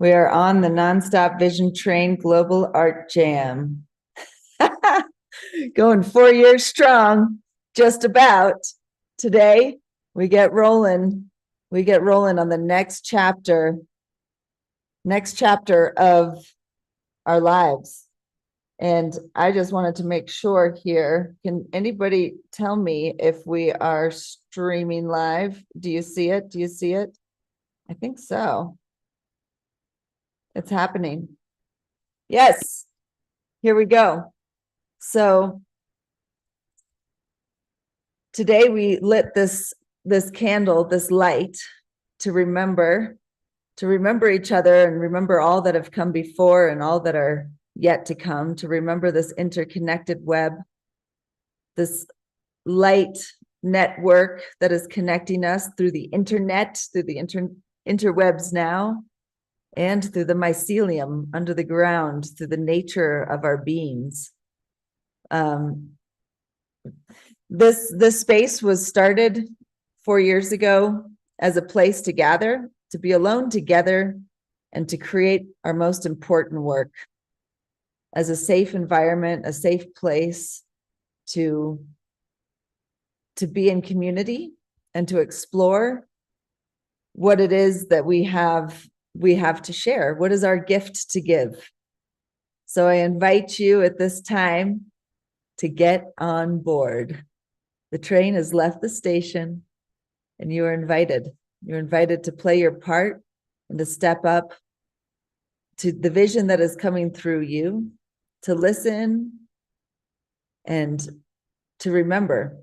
We are on the Nonstop Vision Train Global Art Jam. Going 4 years strong, just about. Today, we get rolling. We get rolling on the next chapter of our lives. And I just wanted to make sure here, can anybody tell me if we are streaming live? Do you see it? Do you see it? I think so. It's happening. Yes, here we go. So today we lit this candle, this light, to remember each other and remember all that have come before and all that are yet to come, to remember this interconnected web, this light network that is connecting us through the internet, through the interwebs now, and through the mycelium under the ground, through the nature of our beings. This space was started 4 years ago as a place to gather, to be alone together, and to create our most important work as a safe environment, a safe place to be in community and to explore what it is that we have to share. What is our gift to give? So I invite you at this time to get on board. The train has left the station and you are invited. You're invited to play your part and to step up to the vision that is coming through you, to listen and to remember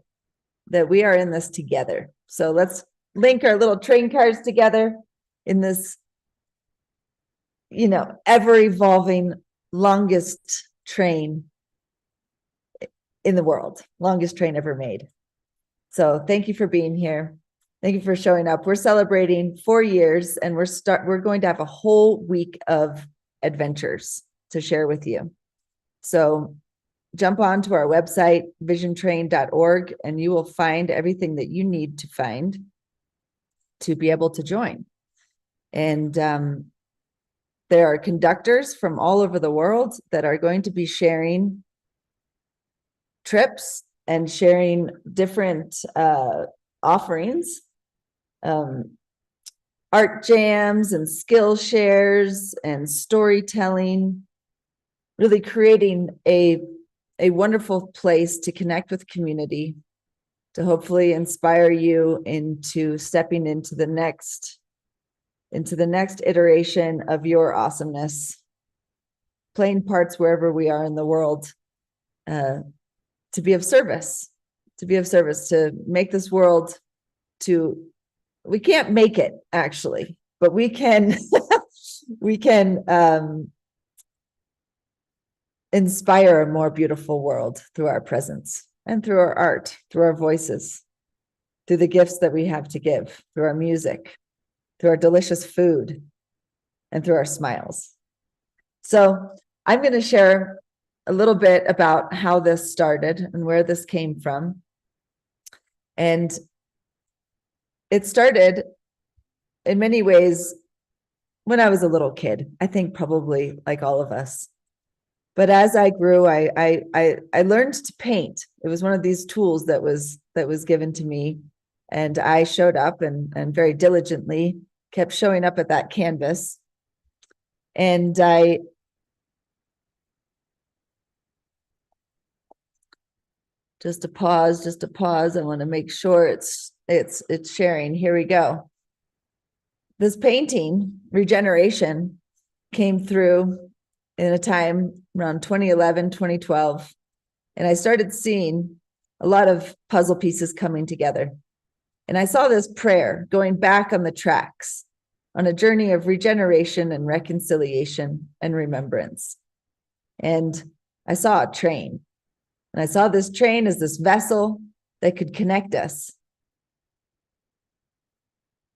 that we are in this together. So let's link our little train cars together in this, ever evolving longest train in the world, longest train ever made. So thank you for being here. Thank you for showing up. We're celebrating 4 years and we're going to have a whole week of adventures to share with you. So jump on to our website, visiontrain.org, and you will find everything that you need to find to be able to join. And there are conductors from all over the world that are going to be sharing trips and sharing different offerings, art jams and skill shares and storytelling, really creating a wonderful place to connect with community, to hopefully inspire you into stepping into the next iteration of your awesomeness, playing parts wherever we are in the world, to be of service, to make this world we can't make it actually, but we can, we can inspire a more beautiful world through our presence and through our art, through our voices, through the gifts that we have to give, through our music, through our delicious food, and through our smiles. So I'm going to share a little bit about how this started and where this came from. And it started in many ways when I was a little kid, I think probably like all of us. But as I grew, I learned to paint. It was one of these tools that was given to me. And I showed up and very diligently kept showing up at that canvas. And just a pause. I want to make sure it's sharing. Here we go. This painting, Regeneration, came through in a time around 2011, 2012. And I started seeing a lot of puzzle pieces coming together. And I saw this prayer going back on the tracks on a journey of regeneration and reconciliation and remembrance. And I saw a train. And I saw this train as this vessel that could connect us.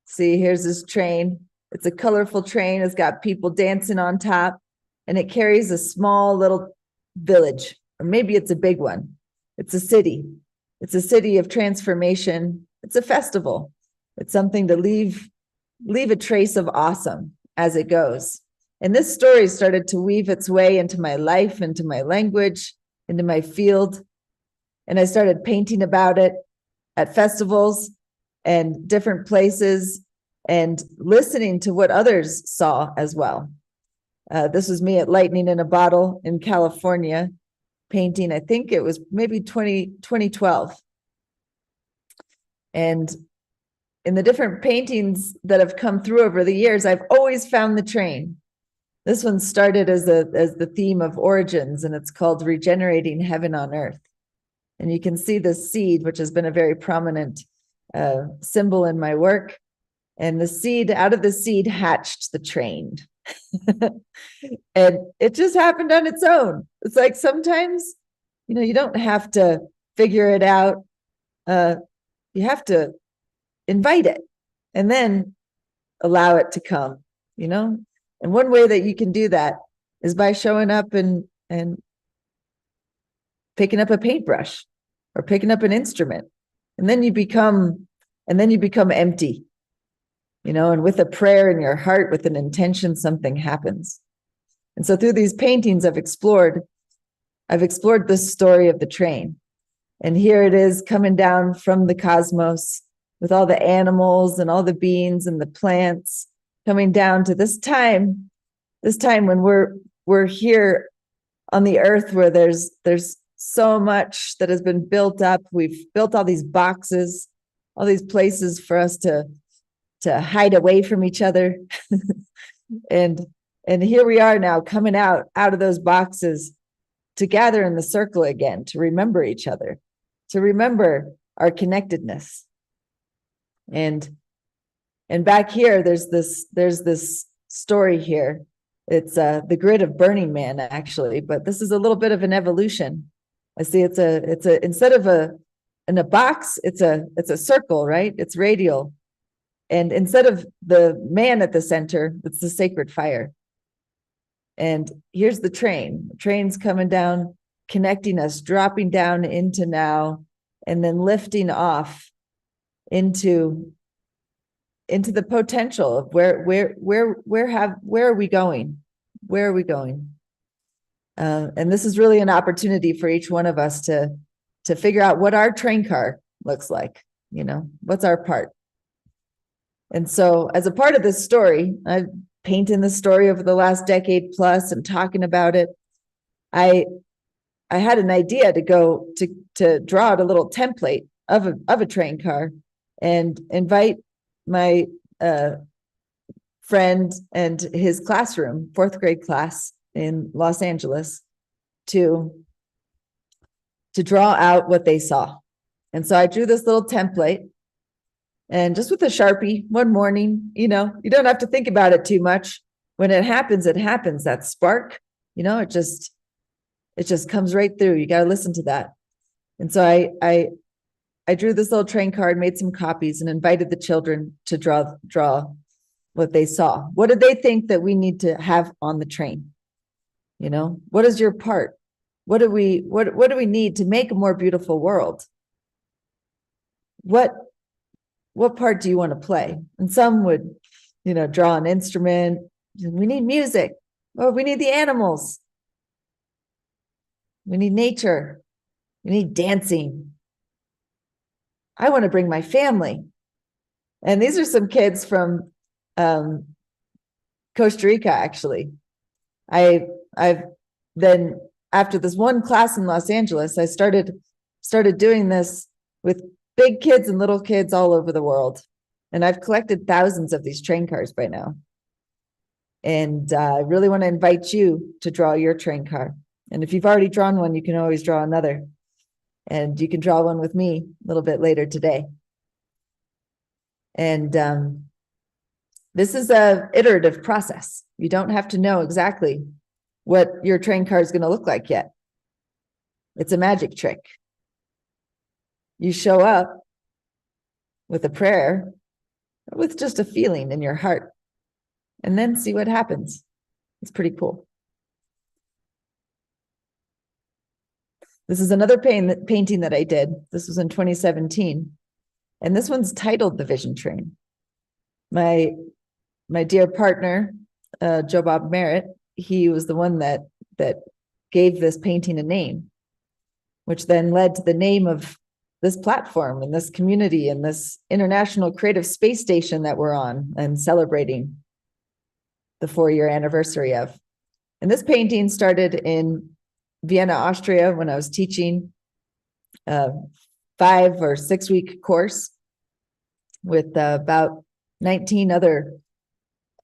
See, here's this train. It's a colorful train. It's got people dancing on top, and it carries a small little village, or maybe it's a big one. It's a city. It's a city of transformation. It's a festival. It's something to leave a trace of awesome as it goes. And this story started to weave its way into my life, into my language, into my field. And I started painting about it at festivals and different places and listening to what others saw as well. This was me at Lightning in a Bottle in California, painting, I think it was maybe 2012. And in the different paintings that have come through over the years, I've always found the train. This one started as the theme of origins, and it's called Regenerating Heaven on Earth. And you can see the seed, which has been a very prominent symbol in my work. And the seed, out of the seed hatched the train. And it just happened on its own. It's like sometimes, you don't have to figure it out. You have to invite it and then allow it to come, And one way that you can do that is by showing up and picking up a paintbrush or picking up an instrument. And then you become empty, and with a prayer in your heart, with an intention, something happens. And so through these paintings, I've explored this story of the train. And here it is coming down from the cosmos with all the animals and all the beings and the plants coming down to this time when we're here on the earth where there's so much that has been built up. We've built all these boxes, all these places for us to hide away from each other. and here we are now coming out of those boxes to gather in the circle again, to remember each other, to remember our connectedness. And back here, there's this story here. It's the grid of Burning Man, actually, but this is a little bit of an evolution. I see it's a instead of in a box, it's a circle, right? It's radial. And instead of the man at the center, it's the sacred fire. And here's the train. The train's coming down, connecting us, dropping down into now, and then lifting off into the potential of where are we going? Where are we going? And this is really an opportunity for each one of us to figure out what our train car looks like. What's our part? And so as a part of this story, I've painted the story over the last decade plus and talking about it. I had an idea to go to draw out a little template of a train car and invite my friend and his classroom, 4th grade class in Los Angeles, to draw out what they saw. And so I drew this little template, and just with a Sharpie one morning, you don't have to think about it too much. When it happens, that spark, it just comes right through. You got to listen to that. And so I drew this little train card, made some copies, and invited the children to draw what they saw. What did they think that we need to have on the train? What is your part? What do we need to make a more beautiful world? What part do you want to play? And some would, draw an instrument. We need music. Oh, we need the animals. We need nature. We need dancing. I want to bring my family. And these are some kids from Costa Rica, actually. I've then, after this one class in Los Angeles, I started doing this with big kids and little kids all over the world. And I've collected thousands of these train cars by now. And I really want to invite you to draw your train car. And if you've already drawn one, you can always draw another. And you can draw one with me a little bit later today. And this is an iterative process. You don't have to know exactly what your train car is going to look like yet. It's a magic trick. You show up with a prayer, with just a feeling in your heart, and then see what happens. It's pretty cool. This is another painting that I did. This was in 2017. And this one's titled The Vision Train. My dear partner, Joe Bob Merritt, he was the one that gave this painting a name, which then led to the name of this platform and this community and this International Creative Space Station that we're on and celebrating the 4-year anniversary of. And this painting started in Vienna, Austria, when I was teaching a 5 or 6 week course with about 19 other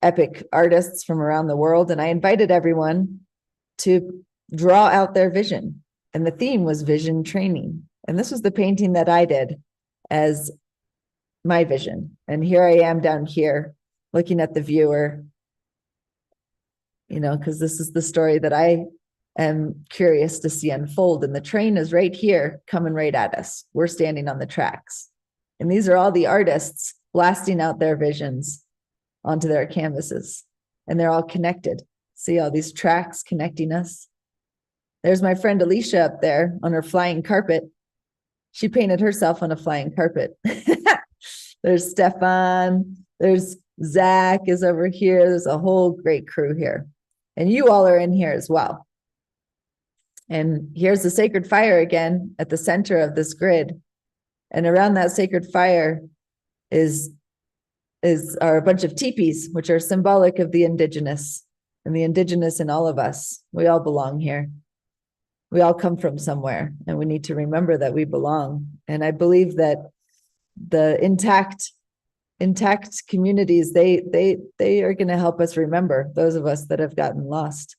epic artists from around the world. And I invited everyone to draw out their vision. And the theme was vision training. And this was the painting that I did as my vision. And here I am down here looking at the viewer, because this is the story that I am curious to see unfold. And the train is right here coming right at us. We're standing on the tracks. And these are all the artists blasting out their visions onto their canvases. And they're all connected. See all these tracks connecting us? There's my friend Alicia up there on her flying carpet. She painted herself on a flying carpet. There's Stefan. There's Zach is over here. There's a whole great crew here. And you all are in here as well. And here's the sacred fire again at the center of this grid. And around that sacred fire are a bunch of teepees, which are symbolic of the indigenous and the indigenous in all of us. We all belong here. We all come from somewhere, and we need to remember that we belong. And I believe that the intact communities, they are going to help us remember those of us that have gotten lost.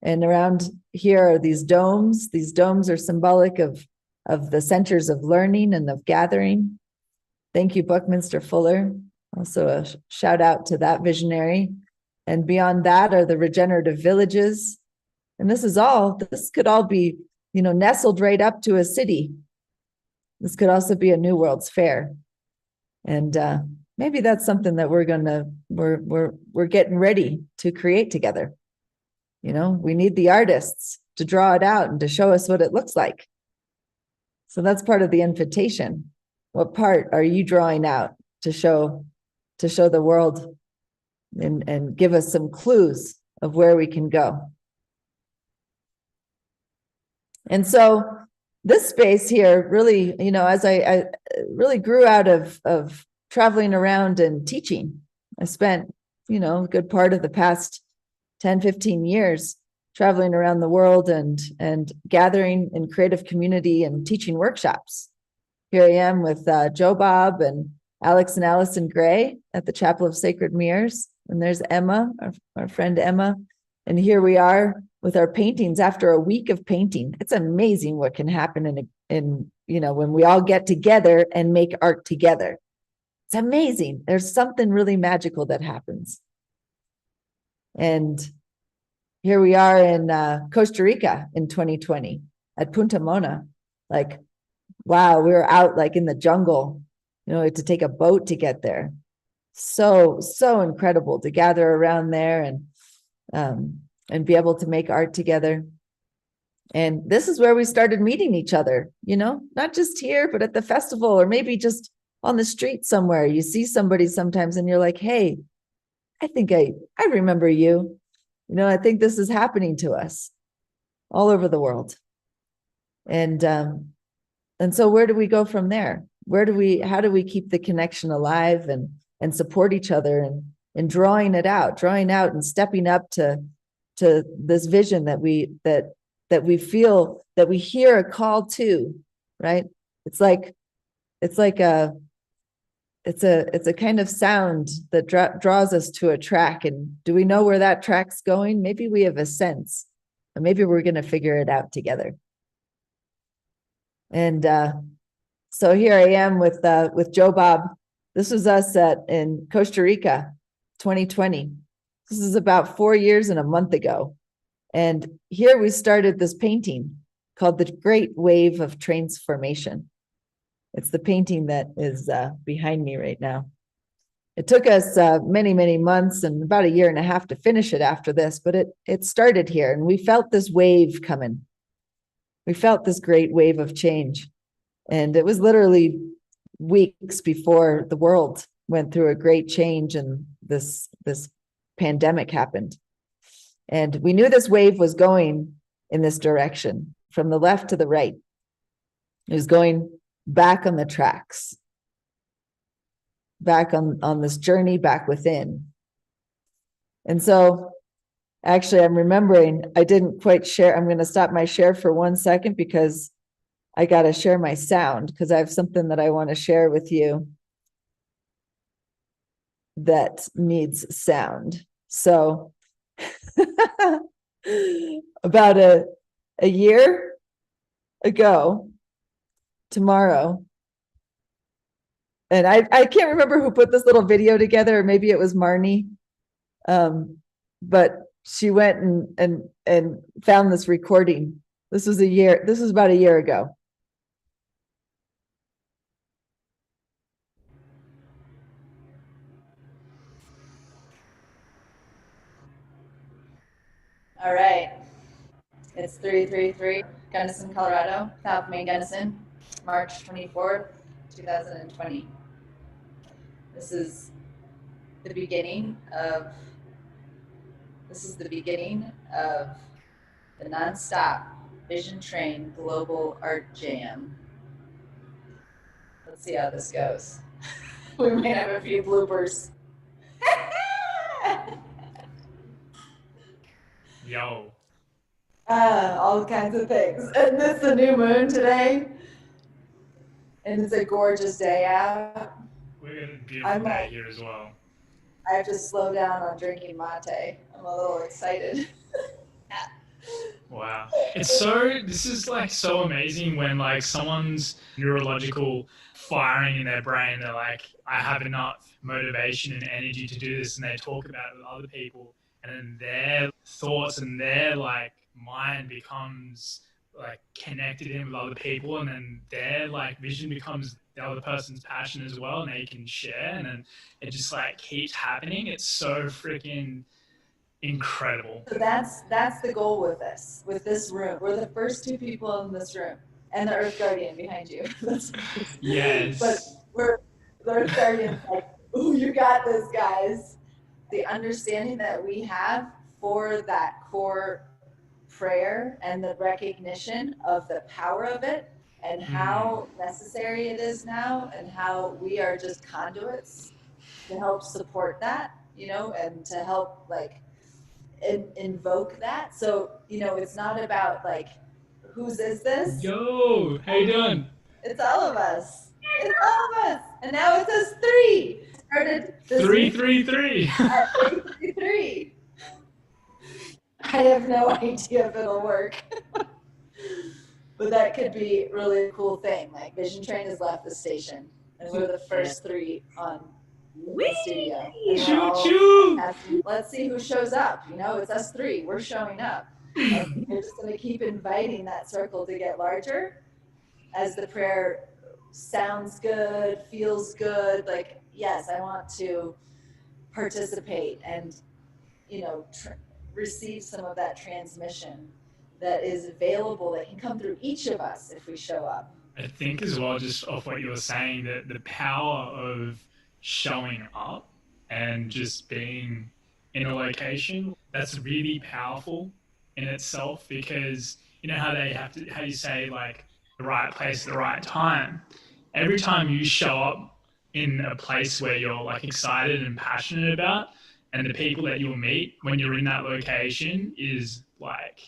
And around here are these domes. These domes are symbolic of the centers of learning and of gathering. Thank you, Buckminster Fuller. Also a shout out to that visionary. And beyond that are the regenerative villages. And this could all be, nestled right up to a city. This could also be a New World's Fair. And maybe that's something that we're getting ready to create together. We need the artists to draw it out and to show us what it looks like. So that's part of the invitation. What part are you drawing out to show the world and give us some clues of where we can go? And so this space here really, as I really grew out of traveling around and teaching. I spent, a good part of the past 10, 15 years traveling around the world and gathering in creative community and teaching workshops. Here I am with Joe Bob and Alex and Allison Gray at the Chapel of Sacred Mirrors. And there's Emma, our friend Emma. And here we are with our paintings after a week of painting. It's amazing what can happen in when we all get together and make art together. It's amazing. There's something really magical that happens. And here we are in Costa Rica in 2020 at Punta Mona. Like, wow, we were out like in the jungle, to take a boat to get there. So incredible to gather around there and be able to make art together. And this is where we started meeting each other, not just here, but at the festival or maybe just on the street somewhere. You see somebody sometimes and you're like, hey, I think I remember you. I think this is happening to us all over the world. And so where do we go from there? How do we keep the connection alive and support each other and drawing out and stepping up to this vision that we feel, that we hear a call to, right? It's a kind of sound that draws us to a track. And do we know where that track's going? Maybe we have a sense, or maybe we're going to figure it out together. And so here I am with Joe Bob. This was us in Costa Rica, 2020. This is about 4 years and a month ago. And here we started this painting called The Great Wave of Transformation. It's the painting that is behind me right now. It took us many, many months and about 1.5 years to finish it after this, but it started here and we felt this wave coming. We felt this great wave of change. And it was literally weeks before the world went through a great change and this pandemic happened. And we knew this wave was going in this direction, from the left to the right. It was going back on the tracks, back on this journey back within. And so actually, I'm remembering I didn't quite share. I'm going to stop my share for 1 second because I got to share my sound, because I have something that I want to share with you that needs sound. So about a year ago tomorrow, and I can't remember who put this little video together, or maybe it was Marnie, but she went and found this recording. This was about a year ago. All right. It's 333 Gunnison, Colorado, South Main Gunnison, March 24th, 2020. This is the beginning of the nonstop Vision Train Global Art Jam. Let's see how this goes. We may have a few bloopers. Yo. All kinds of things. And it's a new moon today. And it's a gorgeous day out. We're in a beautiful day here as well. I have to slow down on drinking mate. I'm a little excited. Wow. This is like so amazing when like someone's neurological firing in their brain, they're like, I have enough motivation and energy to do this, and they talk about it with other people, and then their thoughts and their like mind becomes like connected in with other people, and then their like vision becomes the other person's passion as well, and they can share, and then it just like keeps happening. It's so freaking incredible. So that's the goal with this room. We're the first two people in this room, and the Earth Guardian behind you. Yes. But we're the Earth Guardian, like, ooh, you got this, guys. The understanding that we have for that core prayer and the recognition of the power of it and how necessary it is now, and how we are just conduits to help support that, and to help like invoke that. So, it's not about like, whose is this? Yo, how you doing? It's all of us. It's all of us. And now it says 3. Started this 333. 333. I have no idea if it'll work. But that could be really a cool thing. Like, Vision Train has left the station, and we're the first 3 on the studio. Let's see who shows up. It's us 3. We're showing up. And you're just going to keep inviting that circle to get larger as the prayer sounds good, feels good. Like, yes, I want to participate and, receive some of that transmission that is available, that can come through each of us if we show up. I think as well, just off what you were saying, that the power of showing up and just being in a location, that's really powerful in itself, because you know how you say like the right place at the right time. Every time you show up in a place where you're like excited and passionate about, and the people that you'll meet when you're in that location is like,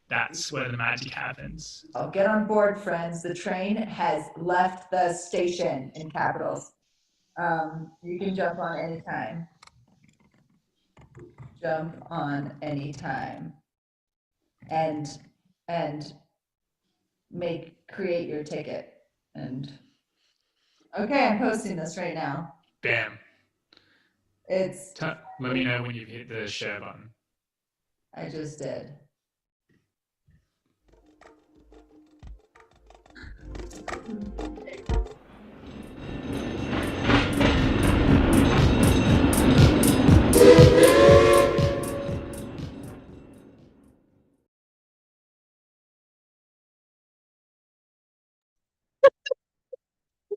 that's where the magic happens. Oh, get on board, friends. The train has left the station, in capitals. You can jump on anytime. Jump on anytime. And create your ticket. And okay, I'm posting this right now. Bam. Let me know when you've hit the share button. I just did.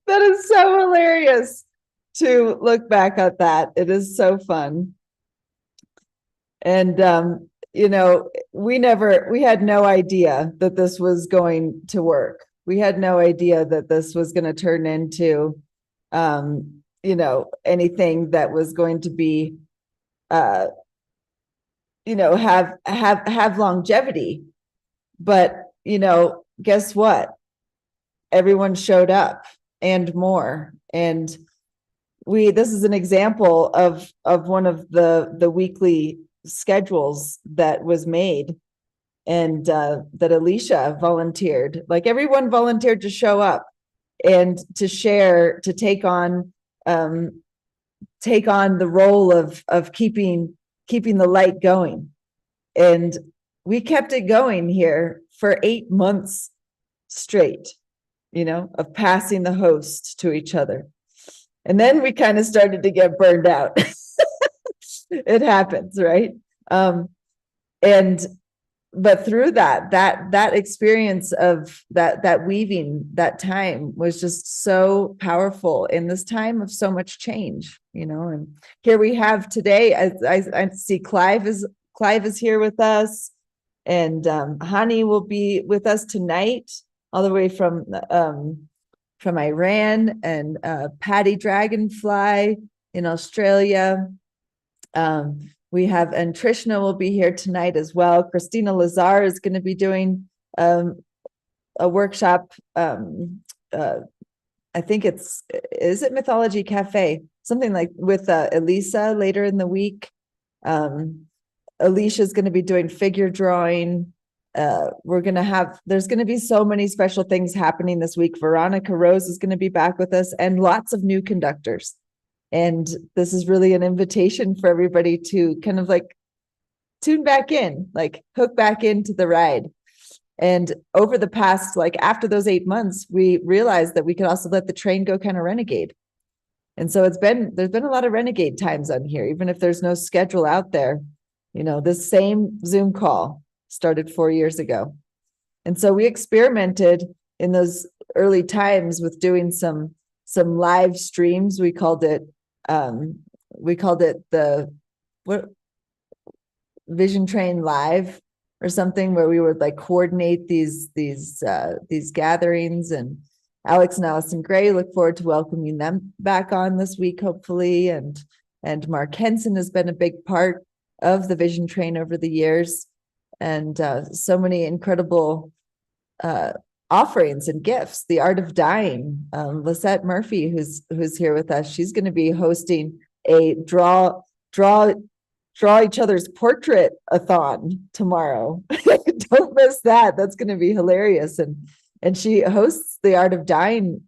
That is so hilarious to look back at that. It is so fun. And, we had no idea that this was going to work. We had no idea that this was going to turn into, anything that was going to be, have longevity. But, guess what? Everyone showed up and more. And this is an example of one of the weekly schedules that was made, and that Alicia volunteered. Like, everyone volunteered to show up and to share, to take on the role of keeping the light going. And we kept it going here for 8 months straight, of passing the host to each other. And then we kind of started to get burned out. It happens, right? But through that experience of that weaving, that time was just so powerful in this time of so much change, and here we have today, I see Clive is here with us, and Hani will be with us tonight, all the way from Iran, and Patty Dragonfly in Australia. We have, and Trishna will be here tonight as well. Christina Lazar is going to be doing a workshop. I think is it Mythology Cafe? Something like with Elisa later in the week. Alicia is going to be doing figure drawing. There's going to be so many special things happening this week. Veronica Rose is going to be back with us, and lots of new conductors. And this is really an invitation for everybody to kind of like tune back in, like hook back into the ride. And over the past, like after those 8 months, we realized that we could also let the train go kind of renegade. And so there's been a lot of renegade times on here, even if there's no schedule out there. This same Zoom call started 4 years ago. And so we experimented in those early times with doing some live streams. We called it the Vision Train Live or something, where we would like coordinate these gatherings. And Alex and Allison Gray, look forward to welcoming them back on this week, hopefully. And Mark Henson has been a big part of the Vision Train over the years, and so many incredible offerings and gifts. The Art of Dying, Lisette Murphy, who's here with us, she's going to be hosting a draw each other's portrait-a-thon tomorrow. Don't miss that. That's going to be hilarious. And she hosts the Art of Dying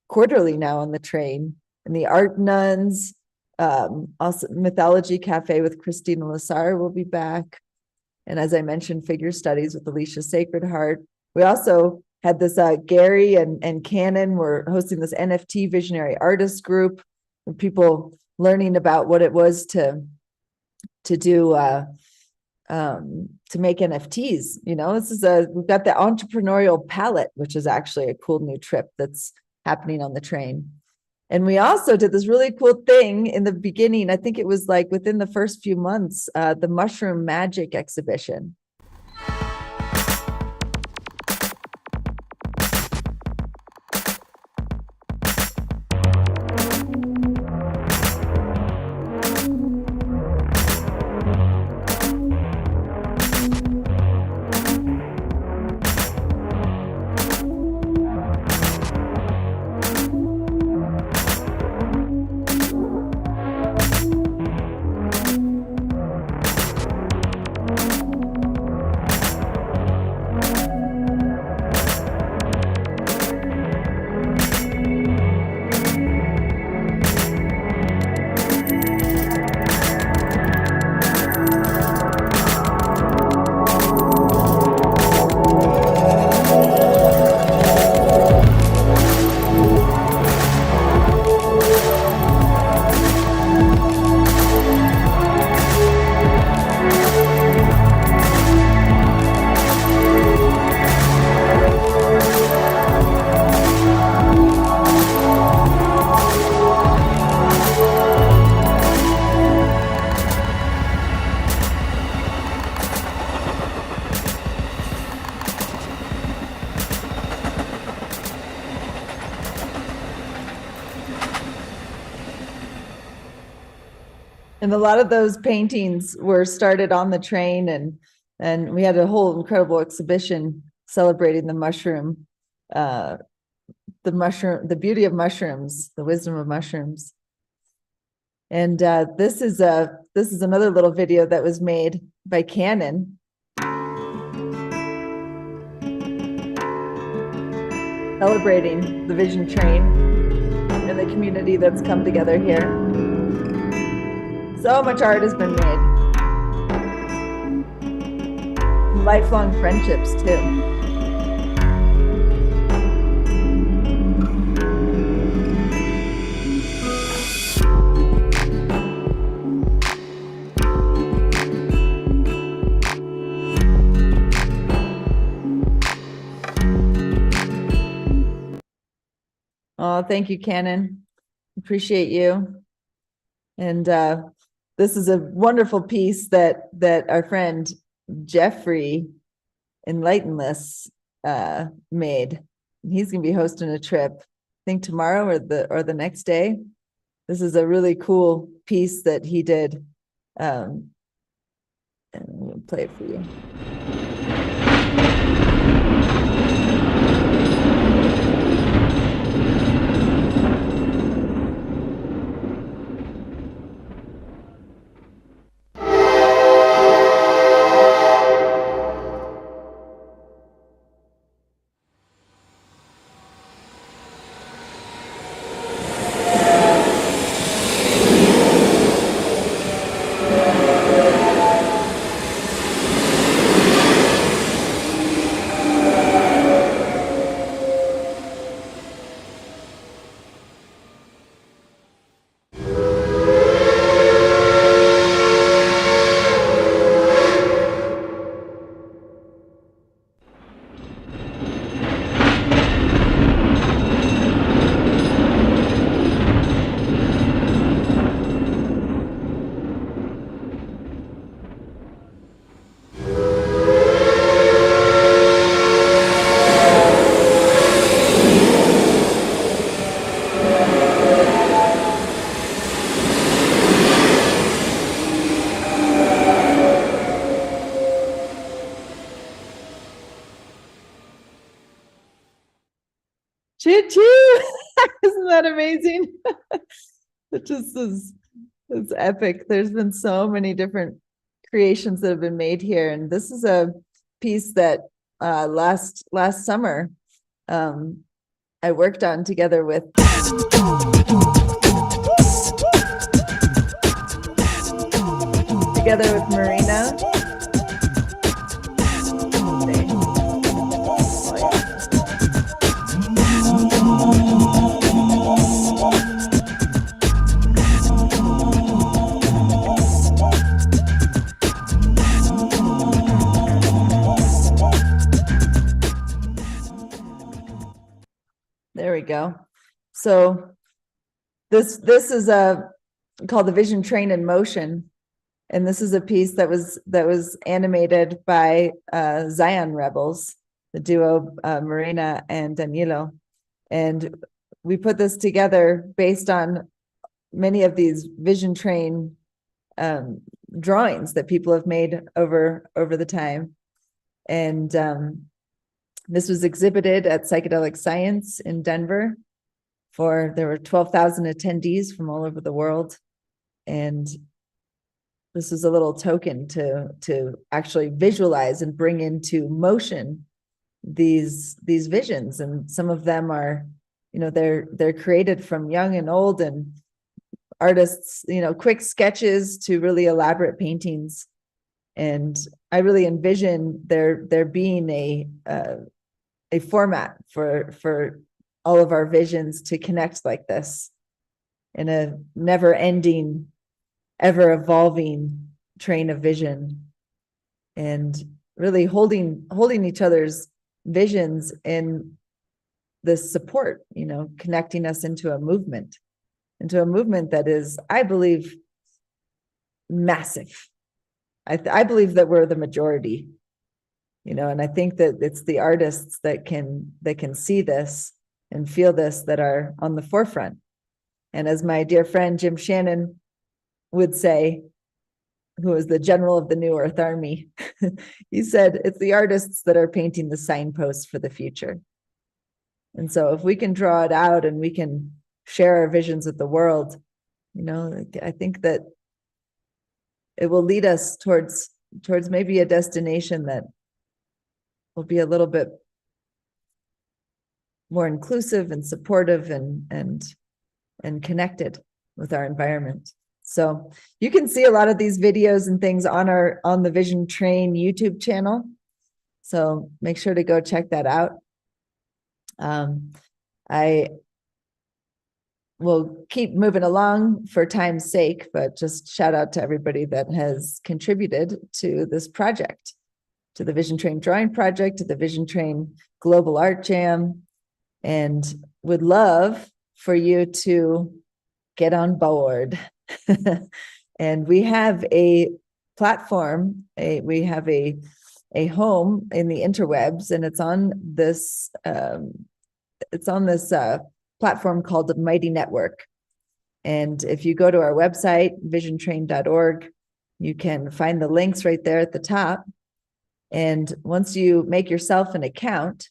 quarterly now on the train. And the Art Nuns, also Mythology Cafe with Christina Lazar will be back. And as I mentioned, figure studies with Alicia Sacred Heart. We also had this Gary and Cannon were hosting this NFT Visionary Artist group, with people learning about what it was to do to make NFTs. We've got the Entrepreneurial Palette, which is actually a cool new trip that's happening on the train. And we also did this really cool thing in the beginning. I think it was like within the first few months, the Mushroom Magic exhibition. And a lot of those paintings were started on the train, and we had a whole incredible exhibition celebrating the mushroom, the beauty of mushrooms, the wisdom of mushrooms. And this is another little video that was made by Canon. Celebrating the Vision Train and the community that's come together here. So much art has been made. Lifelong friendships too. Oh, thank you, Canon. Appreciate you. And this is a wonderful piece that our friend Jeffrey Enlightenless made. He's going to be hosting a trip, I think tomorrow or the next day. This is a really cool piece that he did. And I'm going to play it for you. Choo choo! Isn't that amazing? It just is, it's epic. There's been so many different creations that have been made here, and this is a piece that last summer I worked on together with Marina. There we go. So this is called the Vision Train in Motion, and this is a piece that was animated by Zion Rebels, the duo Marina and Danilo, and we put this together based on many of these Vision Train drawings that people have made over the time, and this was exhibited at Psychedelic Science in Denver. There were 12,000 attendees from all over the world. And this was a little token to actually visualize and bring into motion these visions. And some of them are, they're created from young and old, and artists, quick sketches to really elaborate paintings. And I really envision there being a format for all of our visions to connect like this in a never-ending, ever-evolving train of vision, and really holding each other's visions in this support, connecting us into a movement that is, I believe, massive. I believe that we're the majority, and I think that it's the artists that can see this and feel this that are on the forefront. And as my dear friend Jim Shannon would say, who was the general of the New Earth Army, he said, it's the artists that are painting the signposts for the future. And so if we can draw it out and we can share our visions with the world, I think that it will lead us towards maybe a destination that will be a little bit more inclusive and supportive and connected with our environment. So you can see a lot of these videos and things on the Vision Train YouTube channel. So make sure to go check that out. I will keep moving along for time's sake, but just shout out to everybody that has contributed to this project, to the Vision Train Drawing Project, to the Vision Train Global Art Jam, and would love for you to get on board. And we have a platform, we have a home in the interwebs, and it's on this platform called the Mighty Network. And if you go to our website, visiontrain.org, you can find the links right there at the top. And once you make yourself an account,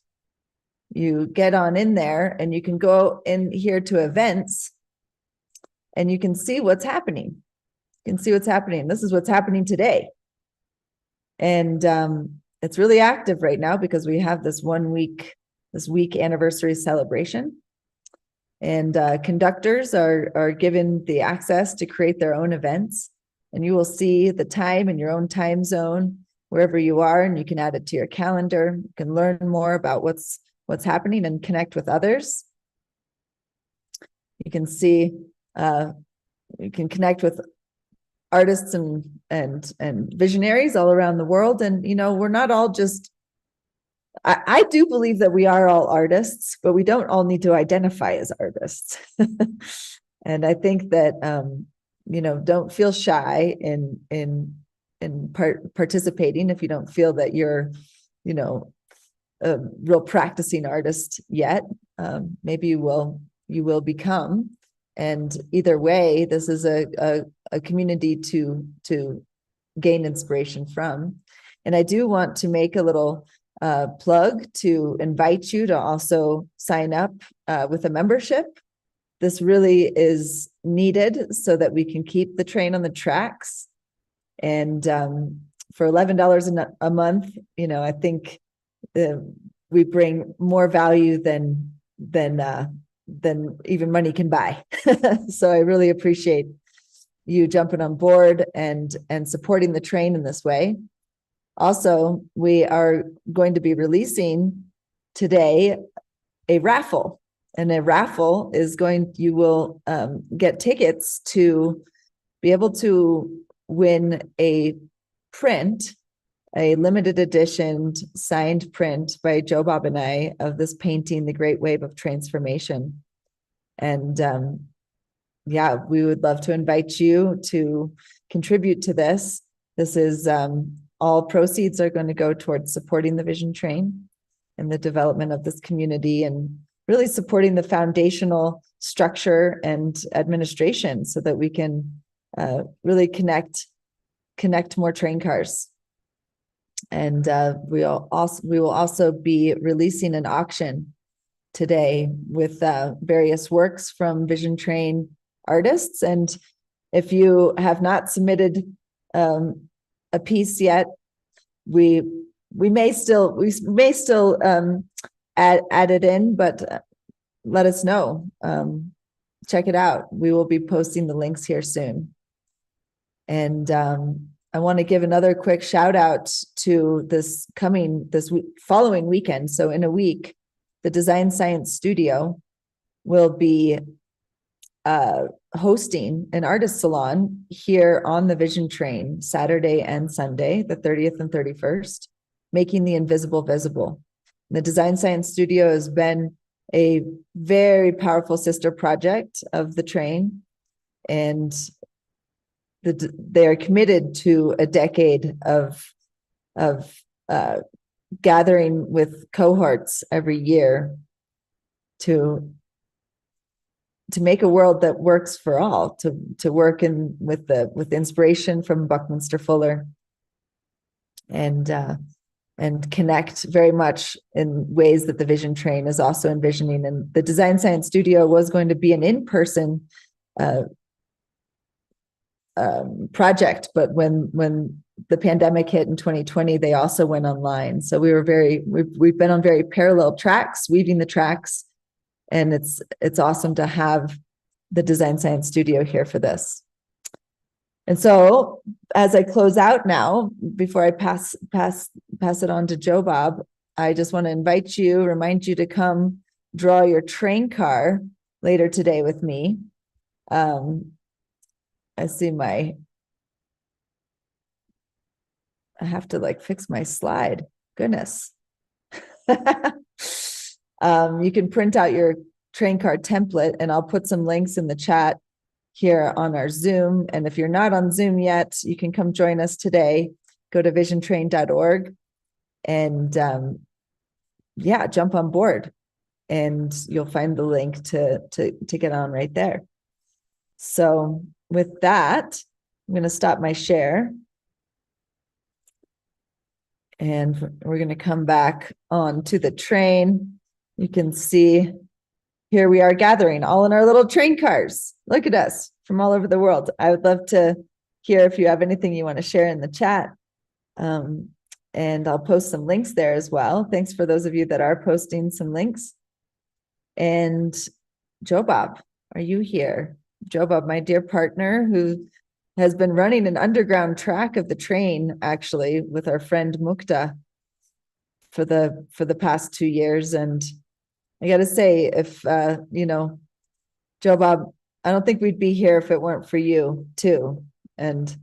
you get on in there and you can go in here to events and you can see what's happening. You can see what's happening. This is what's happening today. And it's really active right now because we have this week anniversary celebration. And conductors are given the access to create their own events. And you will see the time in your own time zone, wherever you are, and you can add it to your calendar. You can learn more about what's happening and connect with others. You can see, you can connect with artists and visionaries all around the world. And, we're not all just, I do believe that we are all artists, but we don't all need to identify as artists. And I think that, don't feel shy in participating if you don't feel that you're, a real practicing artist yet. Maybe you will become. And either way, this is a community to gain inspiration from. And I do want to make a little plug to invite you to also sign up with a membership. This really is needed so that we can keep the train on the tracks. And for $11 a month, I think we bring more value than even money can buy. So I really appreciate you jumping on board and supporting the train in this way. Also, we are going to be releasing today a raffle, and a raffle is you will get tickets to be able to win a print, a limited edition signed print by Joe Bob and I of this painting, The Great Wave of Transformation. And we would love to invite you to contribute to this. This is all proceeds are going to go towards supporting the Vision Train and the development of this community and really supporting the foundational structure and administration so that we can really connect more train cars. And we will also be releasing an auction today with various works from Vision Train artists. And if you have not submitted a piece yet, we may still add it in, but let us know. Check it out. We will be posting the links here soon. And I want to give another quick shout out to this following weekend. So in a week, the Design Science Studio will be hosting an artist salon here on the Vision Train, Saturday and Sunday, the 30th and 31st, making the invisible visible. The Design Science Studio has been a very powerful sister project of the train, and they are committed to a decade of gathering with cohorts every year to to make a world that works for all, to work in with inspiration from Buckminster Fuller, and connect very much in ways that the Vision Train is also envisioning. And the Design Science Studio was going to be an in-person project, but when the pandemic hit in 2020, they also went online. So we've been on very parallel tracks, weaving the tracks, and it's awesome to have the Design Science Studio here for this. And so as I close out now, before I pass it on to Joe Bob, I just want to remind you to come draw your train car later today with me. I see I have to like fix my slide. Goodness. You can print out your train car template, and I'll put some links in the chat here on our Zoom. And if you're not on Zoom yet, you can come join us today. Go to visiontrain.org and jump on board, and you'll find the link to get on right there. So with that, I'm going to stop my share, and we're going to come back on to the train. You can see here we are gathering all in our little train cars. Look at us from all over the world. I would love to hear if you have anything you want to share in the chat. And I'll post some links there as well. Thanks for those of you that are posting some links. And Joe Bob, are you here? Joe Bob, my dear partner, who has been running an underground track of the train, actually, with our friend Mukta for the past 2 years. And I got to say, if, Joe Bob, I don't think we'd be here if it weren't for you too. And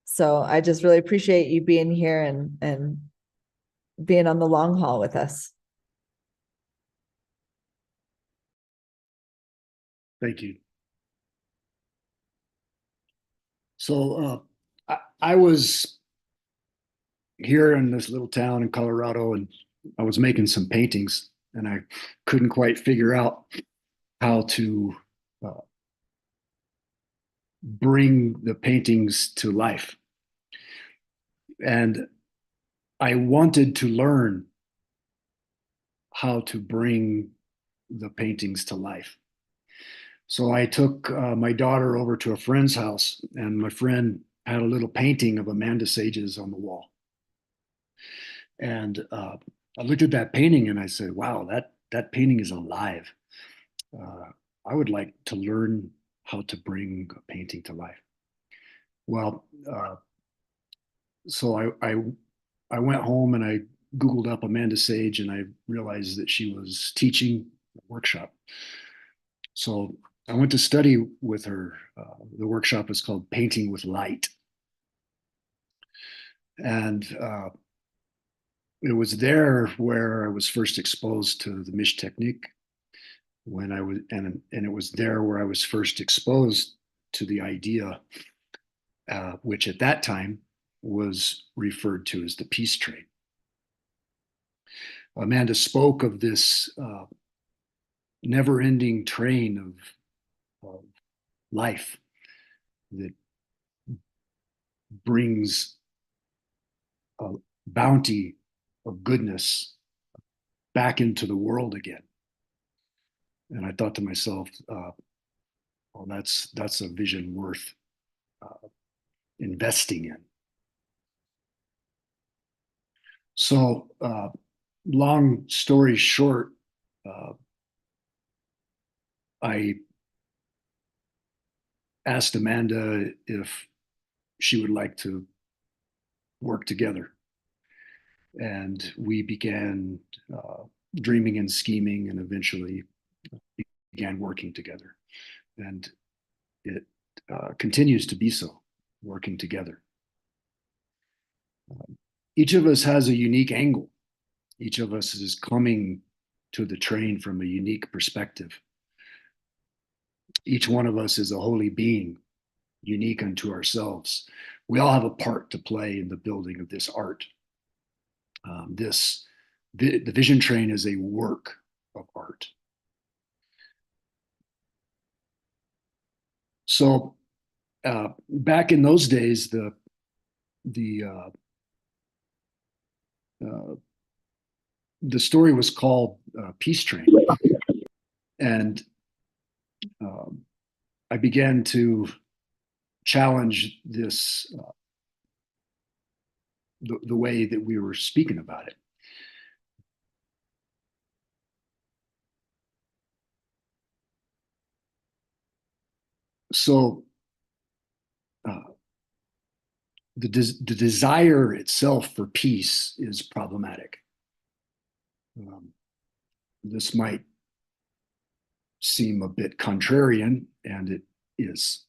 so I just really appreciate you being here and being on the long haul with us. Thank you. So I was here in this little town in Colorado, and I was making some paintings, and I couldn't quite figure out how to bring the paintings to life. And I wanted to learn how to bring the paintings to life. So I took my daughter over to a friend's house, and my friend had a little painting of Amanda Sages on the wall. And I looked at that painting and I said, wow, that painting is alive. I would like to learn how to bring a painting to life. Well, so I went home and I Googled up Amanda Sage, and I realized that she was teaching a workshop. So I went to study with her. The workshop is called Painting with Light. And it was there where I was first exposed to the Mish technique. And it was there where I was first exposed to the idea, which at that time was referred to as the peace train. Amanda spoke of this never-ending train of life that brings a bounty of goodness back into the world again. And I thought to myself, well, that's a vision worth investing in. So, long story short, I asked Amanda if she would like to work together. And we began dreaming and scheming, and eventually began working together. And it continues to be so, working together. Each of us has a unique angle. Each of us is coming to the train from a unique perspective. Each one of us is a holy being, unique unto ourselves. We all have a part to play in the building of this art. The Vision Train is a work of art. So back in those days, the the story was called Peace Train, and I began to challenge this the way that we were speaking about it. So the desire itself for peace is problematic. This might seem a bit contrarian, and it is.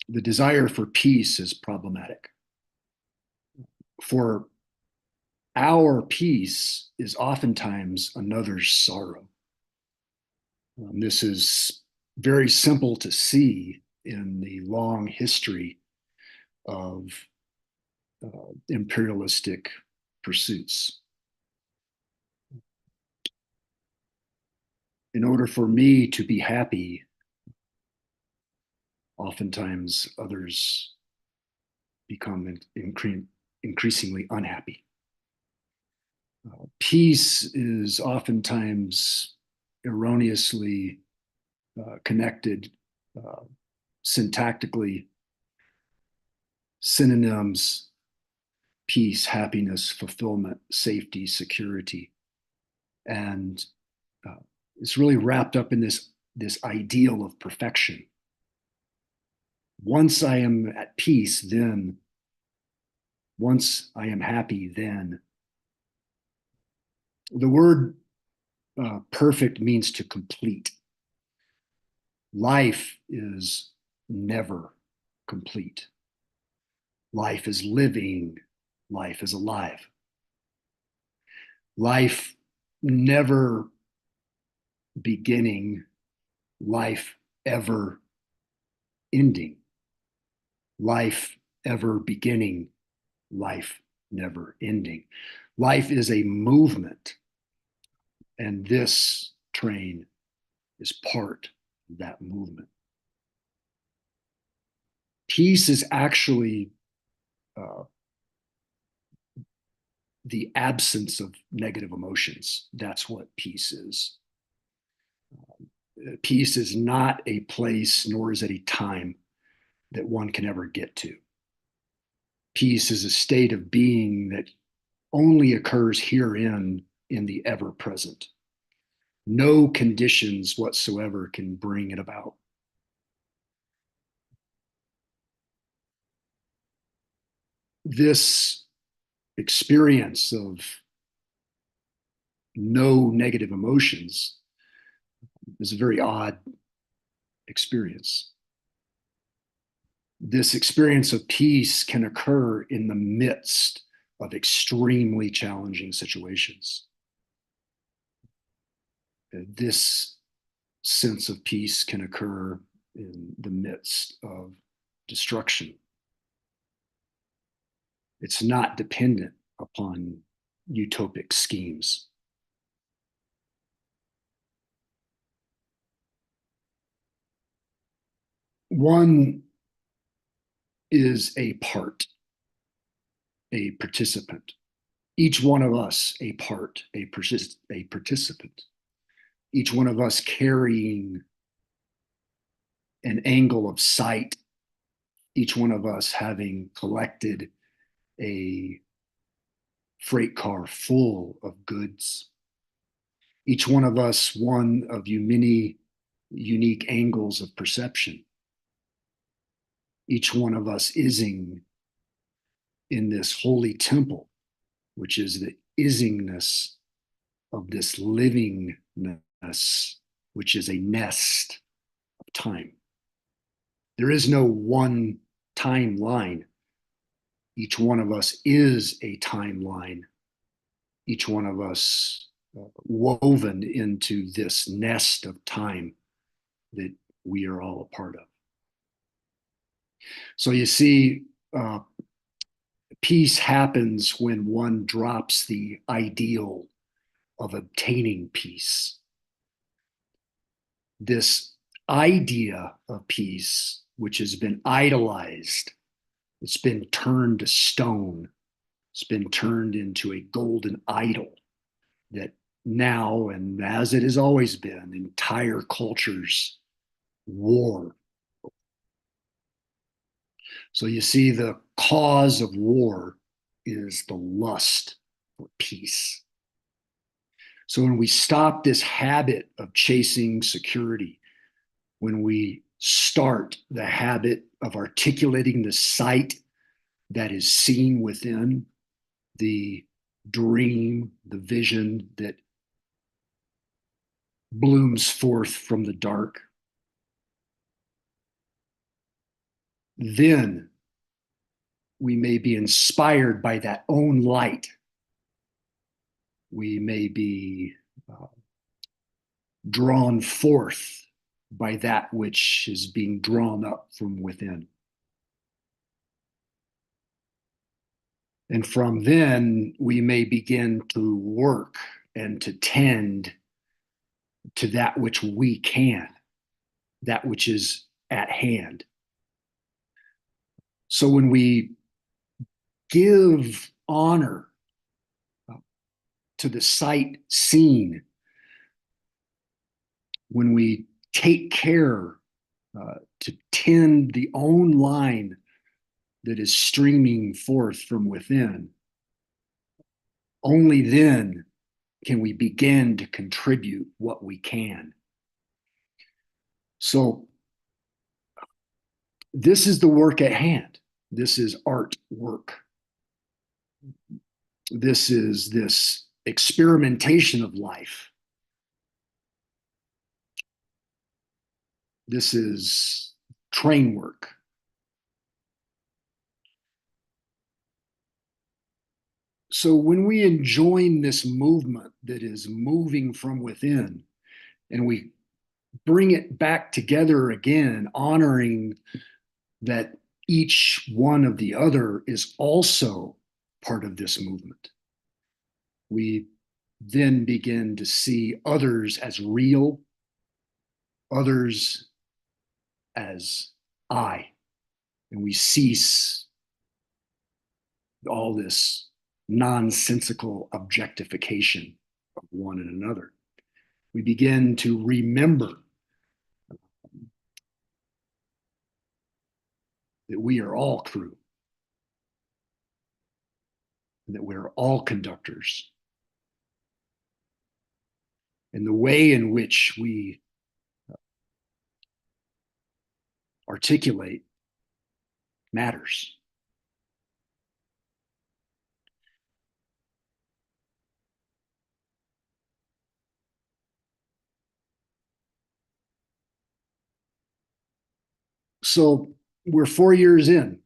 The desire for peace is problematic. For our peace is oftentimes another's sorrow. This is very simple to see in the long history of imperialistic pursuits. In order for me to be happy, oftentimes others become increasingly unhappy. Peace is oftentimes erroneously connected syntactically. Synonyms: peace, happiness, fulfillment, safety, security. And it's really wrapped up in this ideal of perfection. Once I am at peace, then once I am happy, then. The word perfect means to complete. Life is never complete. Life is living. Life is alive. Life never beginning. Life ever ending. Life ever beginning. Life never ending. Life is a movement, and this train is part of that movement. Peace is actually the absence of negative emotions. That's what peace is. Peace is not a place, nor is it a time that one can ever get to. Peace is a state of being that only occurs herein in the ever present. No conditions whatsoever can bring it about. This experience of no negative emotions is a very odd experience. This experience of peace can occur in the midst of extremely challenging situations. This sense of peace can occur in the midst of destruction. It's not dependent upon utopic schemes. One is a part, a participant. Each one of us a part, a participant. Each one of us carrying an angle of sight. Each one of us having collected a freight car full of goods. Each one of us one of many unique angles of perception. Each one of us ising in this holy temple, which is the isingness of this livingness, which is a nest of time. There is no one timeline. Each one of us is a timeline. Each one of us woven into this nest of time that we are all a part of. So you see, peace happens when one drops the ideal of obtaining peace. This idea of peace, which has been idolized, it's been turned to stone, it's been turned into a golden idol that now, and as it has always been, entire cultures war. So you see, the cause of war is the lust for peace. So when we stop this habit of chasing security, when we start the habit of articulating the sight that is seen within, the dream, the vision that blooms forth from the dark, then we may be inspired by that own light. We may be drawn forth by that which is being drawn up from within. And from then, we may begin to work and to tend to that which we can, that which is at hand. So when we give honor to the sight seen, when we take care to tend the own line that is streaming forth from within, only then can we begin to contribute what we can. So this is the work at hand. This is art work. This is this experimentation of life. This is train work. So when we enjoin this movement that is moving from within, and we bring it back together again, honoring that each one of the other is also part of this movement, we then begin to see others as real, others as I, and we cease all this nonsensical objectification of one and another. We begin to remember that we are all crew, and that we're all conductors. And the way in which we articulate matters. So we're 4 years in.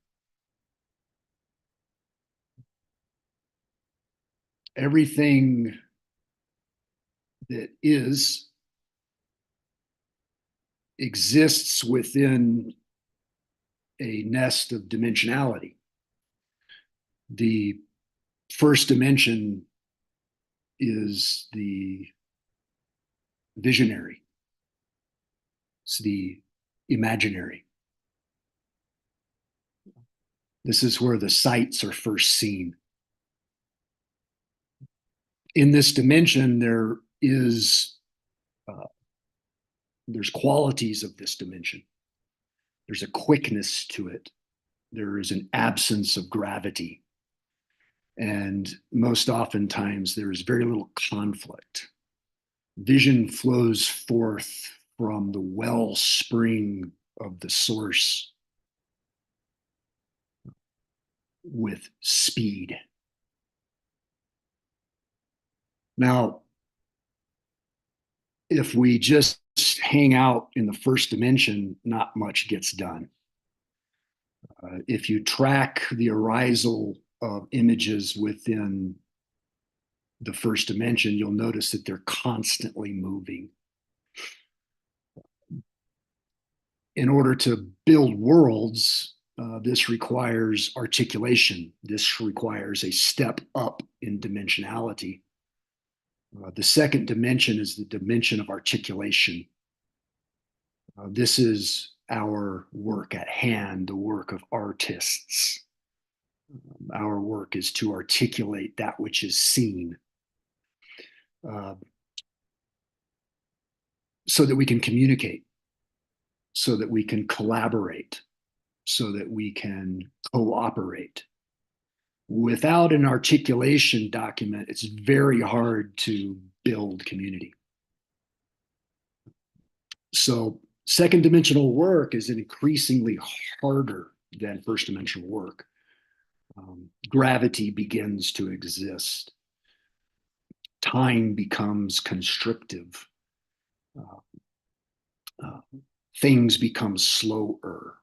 Everything that is exists within a nest of dimensionality. The first dimension is the visionary. It's the imaginary. This is where the sights are first seen. In this dimension, there's qualities of this dimension. There's a quickness to it. There is an absence of gravity. And most oftentimes, there is very little conflict. Vision flows forth from the wellspring of the source with speed. Now, if we just hang out in the first dimension, not much gets done. If you track the arisal of images within the first dimension, you'll notice that they're constantly moving. In order to build worlds, this requires articulation. This requires a step up in dimensionality. The second dimension is the dimension of articulation. This is our work at hand, the work of artists. Our work is to articulate that which is seen, so that we can communicate, so that we can collaborate, so that we can cooperate. Without an articulation document, it's very hard to build community. So second dimensional work is increasingly harder than first dimensional work. Gravity begins to exist. Time becomes constrictive. Things become slower.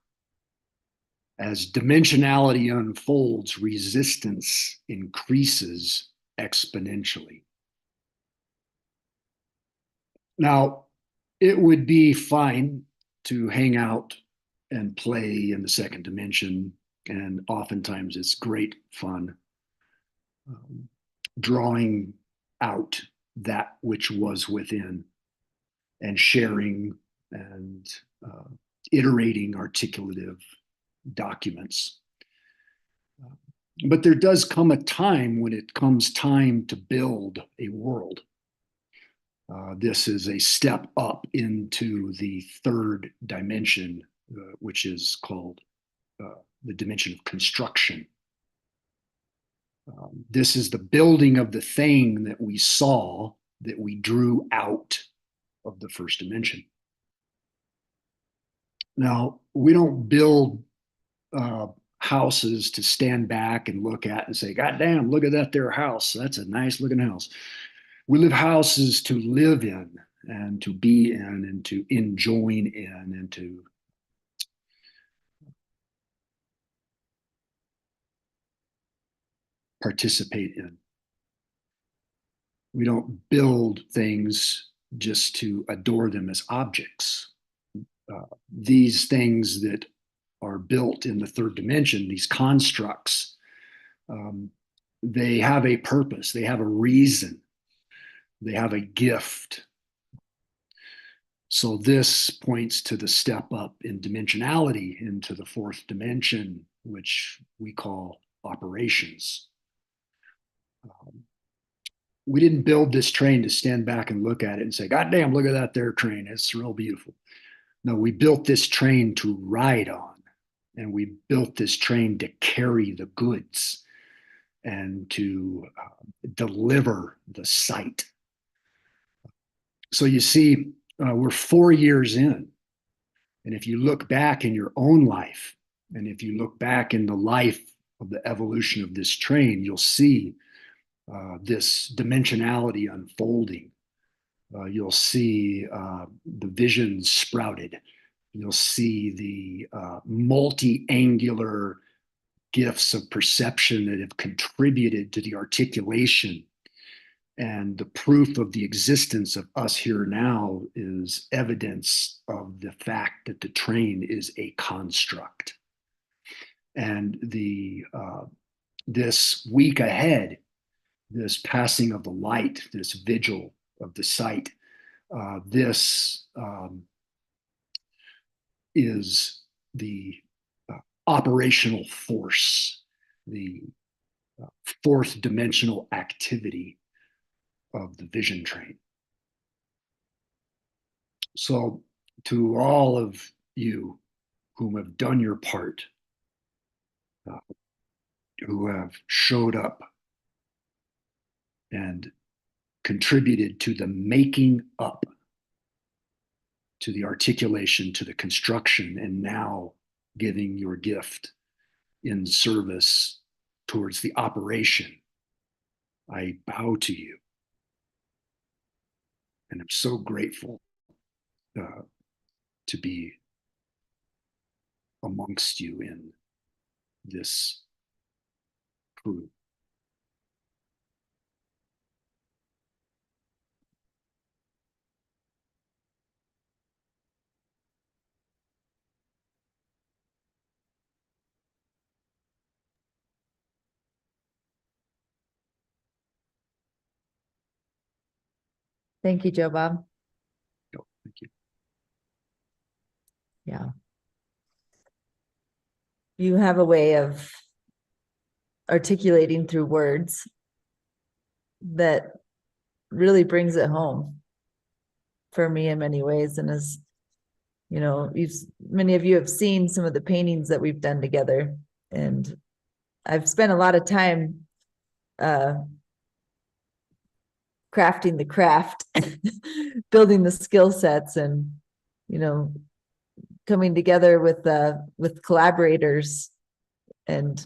As dimensionality unfolds, resistance increases exponentially. Now, it would be fine to hang out and play in the second dimension, and oftentimes it's great fun, drawing out that which was within and sharing and iterating articulative documents. But there does come a time when it comes time to build a world. This is a step up into the third dimension, which is called the dimension of construction. This is the building of the thing that we saw, that we drew out of the first dimension. Now, we don't build houses to stand back and look at and say, God damn, look at that there house. That's a nice looking house. We live houses to live in and to be in and to enjoin in and to participate in. We don't build things just to adore them as objects. These things that are built in the third dimension, these constructs, they have a purpose, they have a reason, they have a gift. So this points to the step up in dimensionality into the fourth dimension, which we call operations. We didn't build this train to stand back and look at it and say, God damn, look at that there train. It's real beautiful. No, we built this train to ride on, and we built this train to carry the goods and to deliver the sight. So you see, we're 4 years in. And if you look back in your own life, and if you look back in the life of the evolution of this train, you'll see this dimensionality unfolding. You'll see the visions sprouted. You'll see the multi-angular gifts of perception that have contributed to the articulation. And the proof of the existence of us here now is evidence of the fact that the train is a construct. And this week ahead, this passing of the light, this vigil of the sight, this is the operational force, the fourth dimensional activity of the vision train. So to all of you whom have done your part, who have showed up and contributed to the making up, to the articulation, to the construction, and now giving your gift in service towards the operation, I bow to you. And I'm so grateful to be amongst you in this crew. Thank you, Joe Bob. Thank you. Yeah. You have a way of articulating through words that really brings it home for me in many ways. And as you know, many of you have seen some of the paintings that we've done together, and I've spent a lot of time crafting the craft, building the skill sets, and you know, coming together with collaborators, and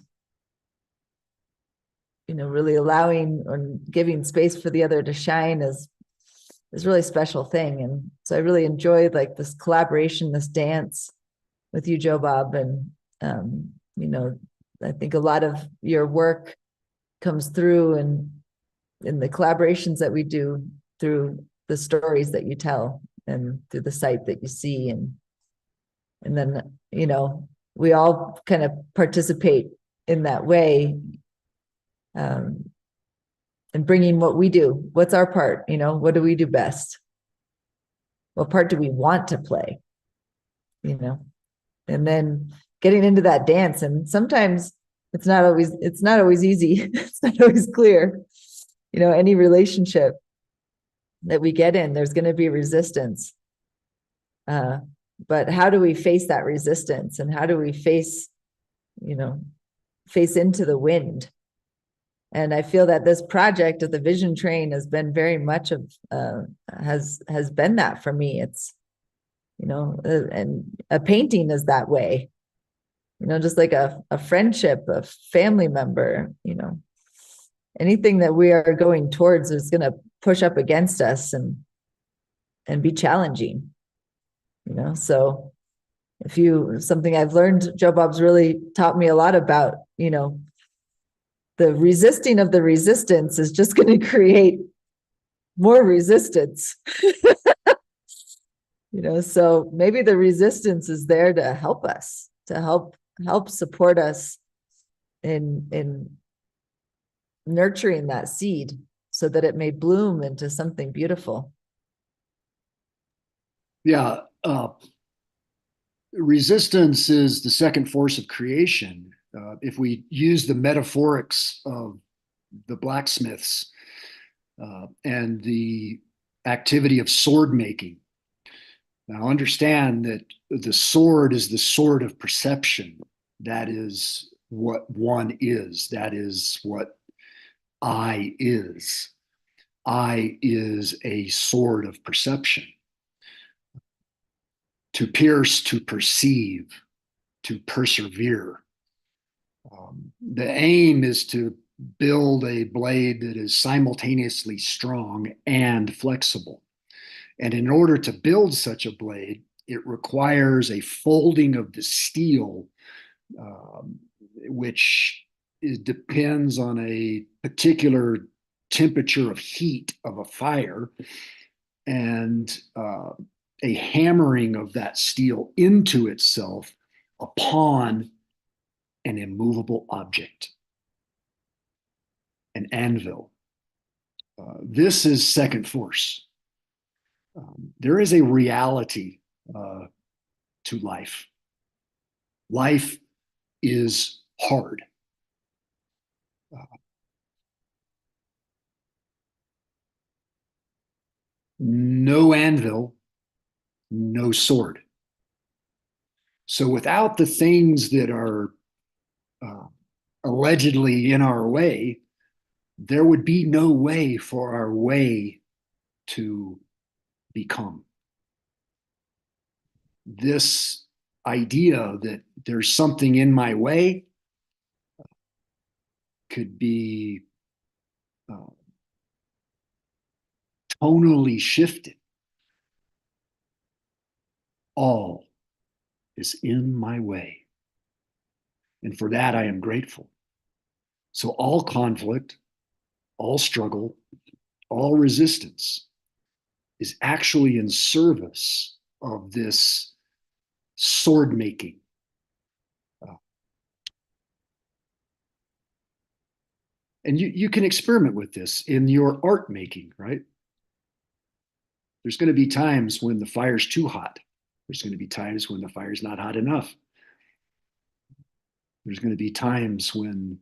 you know, really allowing or giving space for the other to shine is really a special thing. And so I really enjoyed like this collaboration, this dance with you, Joe Bob. And you know, I think a lot of your work comes through and in the collaborations that we do, through the stories that you tell and through the sight that you see. And then, you know, we all kind of participate in that way, and bringing what we do. What's our part? You know, what do we do best? What part do we want to play? You know, and then getting into that dance. And sometimes it's not always easy. It's not always clear. You know, any relationship that we get in, there's going to be resistance. But how do we face that resistance? And how do we face into the wind? And I feel that this project of the Vision Train has been very much of, has been that for me. It's, you know, and a painting is that way, you know, just like a friendship, a family member, you know, anything that we are going towards is going to push up against us and be challenging, you know. So something I've learned, Joe Bob's really taught me a lot about, you know, the resisting of the resistance is just going to create more resistance. You know, so maybe the resistance is there to help us, to help support us in nurturing that seed so that it may bloom into something beautiful. Yeah. Resistance is the second force of creation. If we use the metaphorics of the blacksmiths and the activity of sword making, now understand that the sword is the sword of perception. That is what one is. That is what I is. I is a sword of perception. To pierce, to perceive, to persevere. The aim is to build a blade that is simultaneously strong and flexible. And in order to build such a blade, it requires a folding of the steel, which depends on a particular temperature of heat of a fire, and a hammering of that steel into itself upon an immovable object, an anvil. This is second force. There is a reality to life. Life is hard. No anvil, no sword. So without the things that are allegedly in our way, there would be no way for our way to become. This idea that there's something in my way could be tonally shifted. All is in my way. And for that, I am grateful. So all conflict, all struggle, all resistance is actually in service of this sword making. And you can experiment with this in your art making, right? There's going to be times when the fire's too hot There's going to be times when the fire's not hot enough. There's going to be times when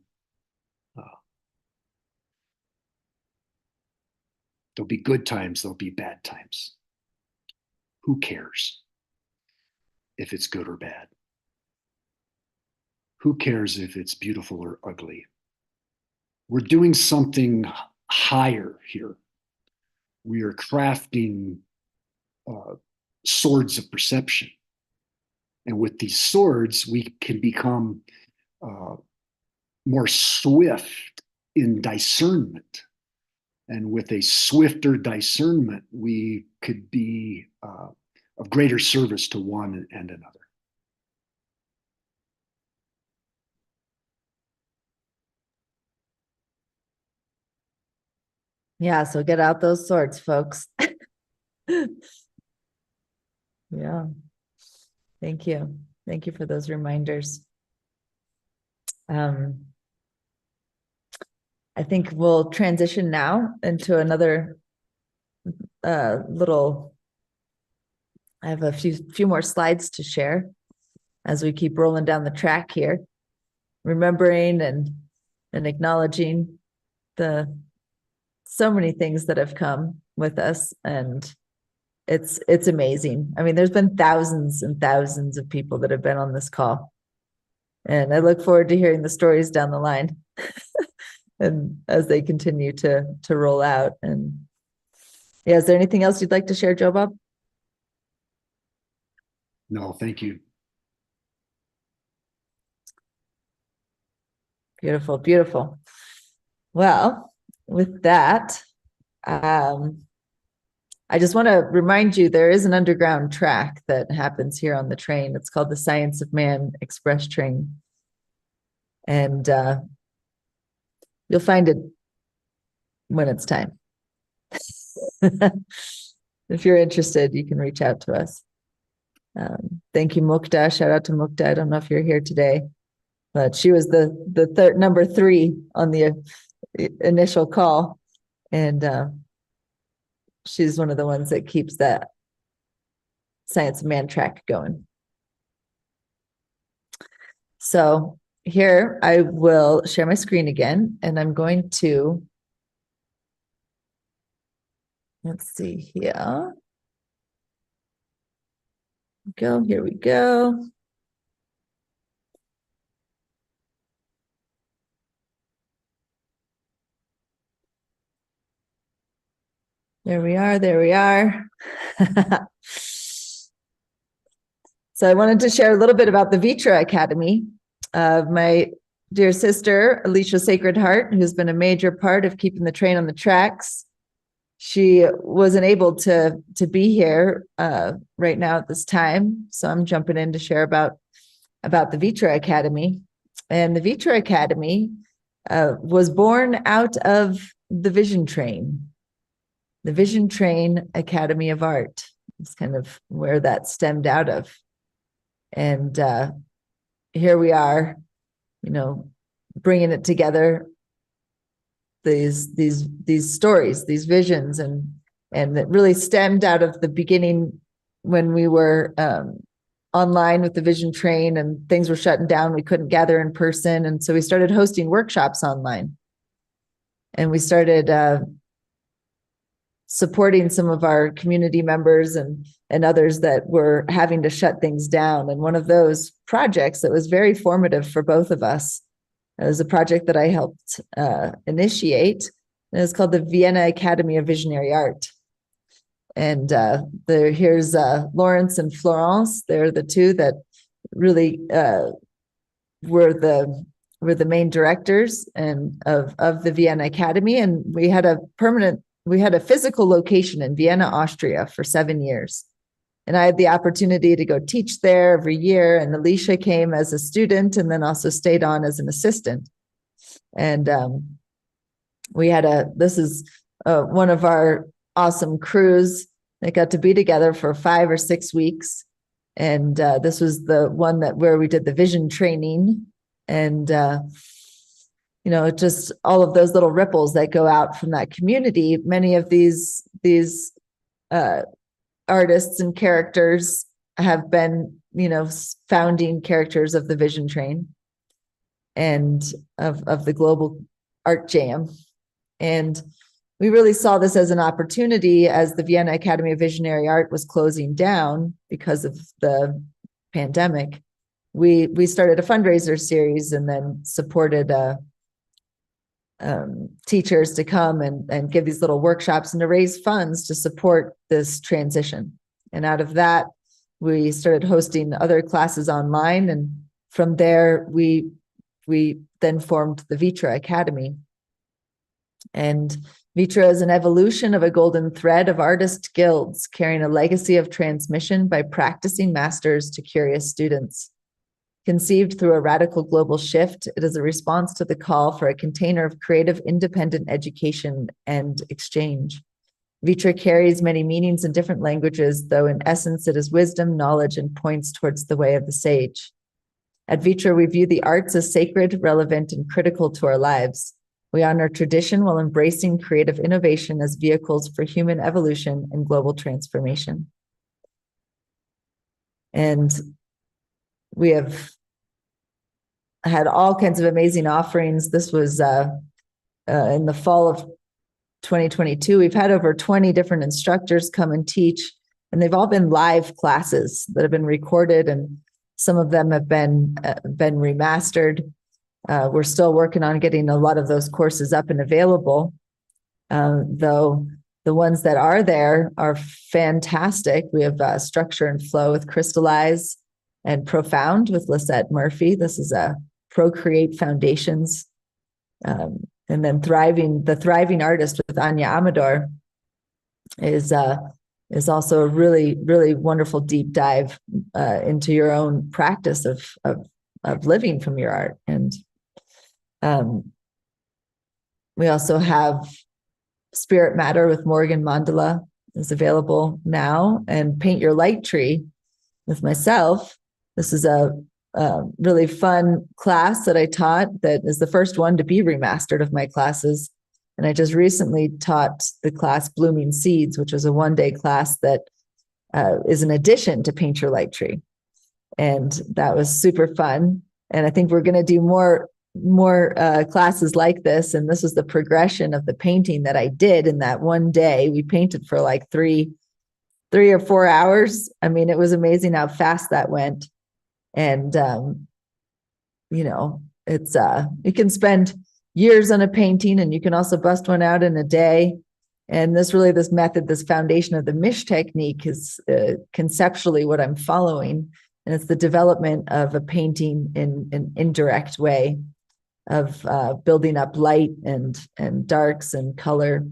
there'll be good times, there'll be bad times. Who cares if it's good or bad? Who cares if it's beautiful or ugly? We're doing something higher here. We are crafting swords of perception. And with these swords, we can become more swift in discernment. And with a swifter discernment, we could be of greater service to one and another. Yeah, so get out those swords, folks. Yeah. Thank you. Thank you for those reminders. I think we'll transition now into another little, I have a few more slides to share as we keep rolling down the track here, remembering and acknowledging so many things that have come with us, and it's amazing. I mean, there's been thousands and thousands of people that have been on this call, and I look forward to hearing the stories down the line and as they continue to roll out. And yeah, is there anything else you'd like to share, Joe Bob? No, thank you. Beautiful, beautiful. Well, with that, I just want to remind you, there is an underground track that happens here on the train. It's called the Science of Man Express Train. And you'll find it when it's time. If you're interested, you can reach out to us. Thank you, Mukta. Shout out to Mukta. I don't know if you're here today, but she was the third number 3 on the initial call. And she's one of the ones that keeps that Science of Man track going. So here I will share my screen again, and I'm going to, let's see here. Here we go. There we are, there we are. So I wanted to share a little bit about the Vitra Academy. My dear sister, Alicia Sacred Heart, who's been a major part of keeping the train on the tracks. She wasn't able to be here right now at this time, so I'm jumping in to share about the Vitra Academy. And the Vitra Academy was born out of the Vision Train. The Vision Train Academy of Art is kind of where that stemmed out of. And here we are, bringing it together, these stories, these visions, and it really stemmed out of the beginning when we were online with the Vision Train and things were shutting down. We couldn't gather in person. And so we started hosting workshops online. And we started supporting some of our community members and others that were having to shut things down. And one of those projects that was very formative for both of us, it was a project that I helped initiate, and it's called the Vienna Academy of Visionary Art. And here's Lawrence and Florence. They're the two that really were the main directors of the Vienna Academy. And we had a physical location in Vienna, Austria for 7 years. And I had the opportunity to go teach there every year. And Alicia came as a student and then also stayed on as an assistant. And this is one of our awesome crews that got to be together for 5 or 6 weeks. And this was the one where we did the vision training. And just all of those little ripples that go out from that community. Many of these artists and characters have been, founding characters of the Vision Train and of the Global Art Jam. And we really saw this as an opportunity as the Vienna Academy of Visionary Art was closing down because of the pandemic. We started a fundraiser series and then supported teachers to come and give these little workshops and to raise funds to support this transition. And out of that, we started hosting other classes online. And from there, we then formed the Vitra Academy. And Vitra is an evolution of a golden thread of artist guilds carrying a legacy of transmission by practicing masters to curious students. Conceived through a radical global shift, it is a response to the call for a container of creative, independent education and exchange. Vitra carries many meanings in different languages, though in essence it is wisdom, knowledge, and points towards the way of the sage. At Vitra, we view the arts as sacred, relevant, and critical to our lives. We honor tradition while embracing creative innovation as vehicles for human evolution and global transformation. And we have had all kinds of amazing offerings. This was in the fall of 2022. We've had over 20 different instructors come and teach, and they've all been live classes that have been recorded, and some of them have been remastered. We're still working on getting a lot of those courses up and available, though the ones that are there are fantastic. We have Structure and Flow with Crystallize and Profound with Lisette Murphy. This is a Procreate Foundations. And then The Thriving Artist with Anya Amador is also a really, really wonderful deep dive into your own practice of living from your art. And we also have Spirit Matter with Morgan Mandala is available now, and Paint Your Light Tree with myself. This is a really fun class that I taught that is the first one to be remastered of my classes. And I just recently taught the class Blooming Seeds, which is a one-day class that is an addition to Paint Your Light Tree. And that was super fun. And I think we're going to do more classes like this. And this was the progression of the painting that I did in that one day. We painted for like three or 4 hours. I mean, it was amazing how fast that went. And, it's, you can spend years on a painting, and you can also bust one out in a day. And this method, this foundation of the Mish technique is conceptually what I'm following. And it's the development of a painting in an indirect way of building up light and darks and color.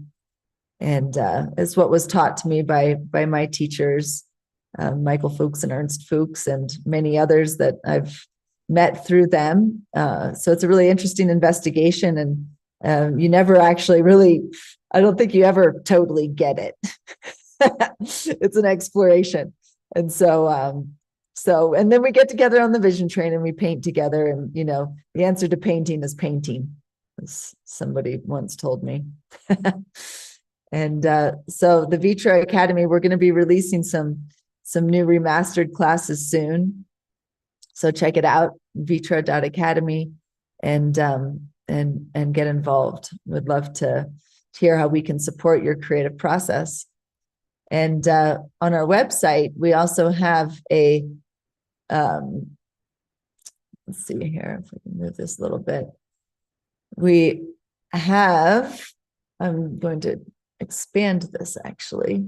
And it's what was taught to me by my teachers, Michael Fuchs and Ernst Fuchs, and many others that I've met through them. So it's a really interesting investigation, and you never actually really, I don't think you ever totally get it. It's an exploration. And so, and then we get together on the Vision Train and we paint together, and, the answer to painting is painting, as somebody once told me. And so the Vitra Academy, we're going to be releasing some new remastered classes soon. So check it out, vitra.academy, and get involved. Would love to hear how we can support your creative process. And on our website, we also have a, let's see here, if we can move this a little bit. We have, I'm going to expand this actually.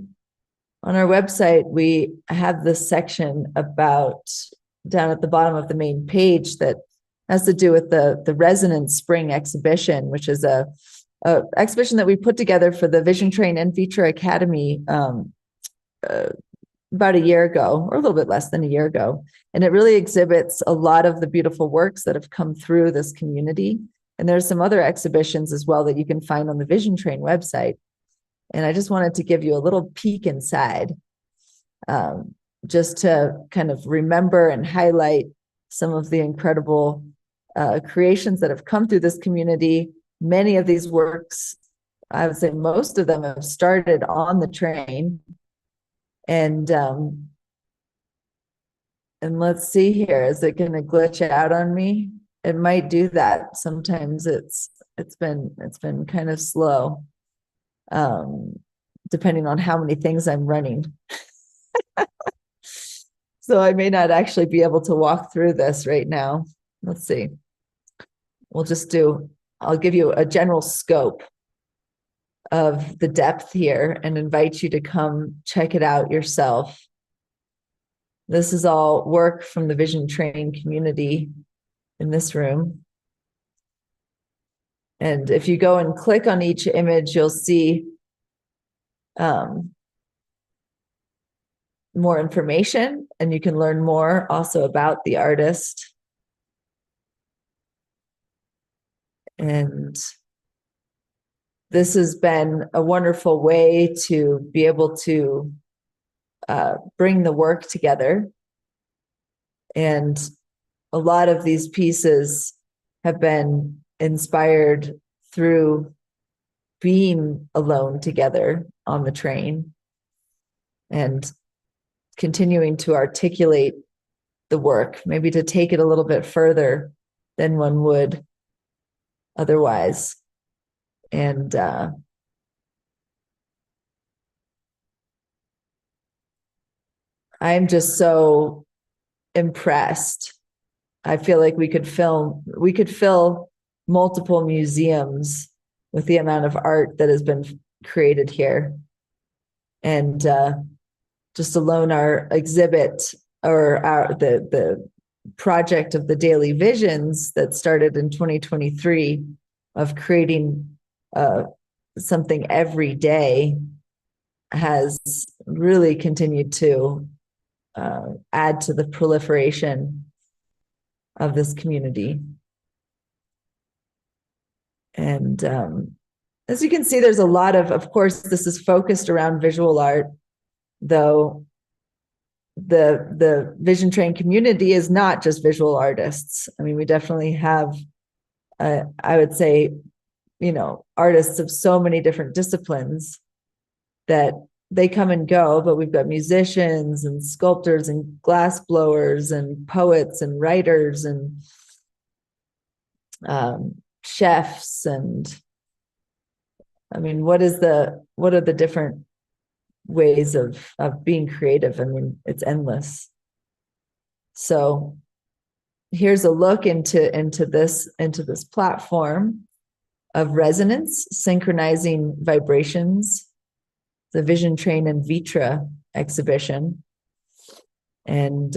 On our website, we have this section about, down at the bottom of the main page, that has to do with the Resonance Spring exhibition, which is a exhibition that we put together for the Vision Train and Vitra Academy about a year ago, or a little bit less than a year ago. And it really exhibits a lot of the beautiful works that have come through this community. And there's some other exhibitions as well that you can find on the Vision Train website. And I just wanted to give you a little peek inside, just to kind of remember and highlight some of the incredible creations that have come through this community. Many of these works, I would say most of them, have started on the train. And And let's see here, is it gonna glitch out on me? It might do that. Sometimes it's been kind of slow. Depending on how many things I'm running. So I may not actually be able to walk through this right now. Let's see. I'll give you a general scope of the depth here and invite you to come check it out yourself. This is all work from the Vision Train community in this room. And if you go and click on each image, you'll see more information, and you can learn more also about the artist. And this has been a wonderful way to be able to bring the work together. And a lot of these pieces have been inspired through being alone together on the train and continuing to articulate the work, maybe to take it a little bit further than one would otherwise. And I'm just so impressed. I feel like we could fill multiple museums with the amount of art that has been created here. And just alone our exhibit, or the project of the Daily Visions that started in 2023 of creating something every day has really continued to add to the proliferation of this community. And as you can see, there's a lot of course, this is focused around visual art, though the Vision Train community is not just visual artists. I mean, we definitely have, I would say, artists of so many different disciplines that they come and go, but we've got musicians and sculptors and glass blowers and poets and writers and chefs. And I mean, what are the different ways of being creative? I mean, it's endless. So here's a look into this platform of resonance, synchronizing vibrations, the Vision Train and Vitra exhibition. And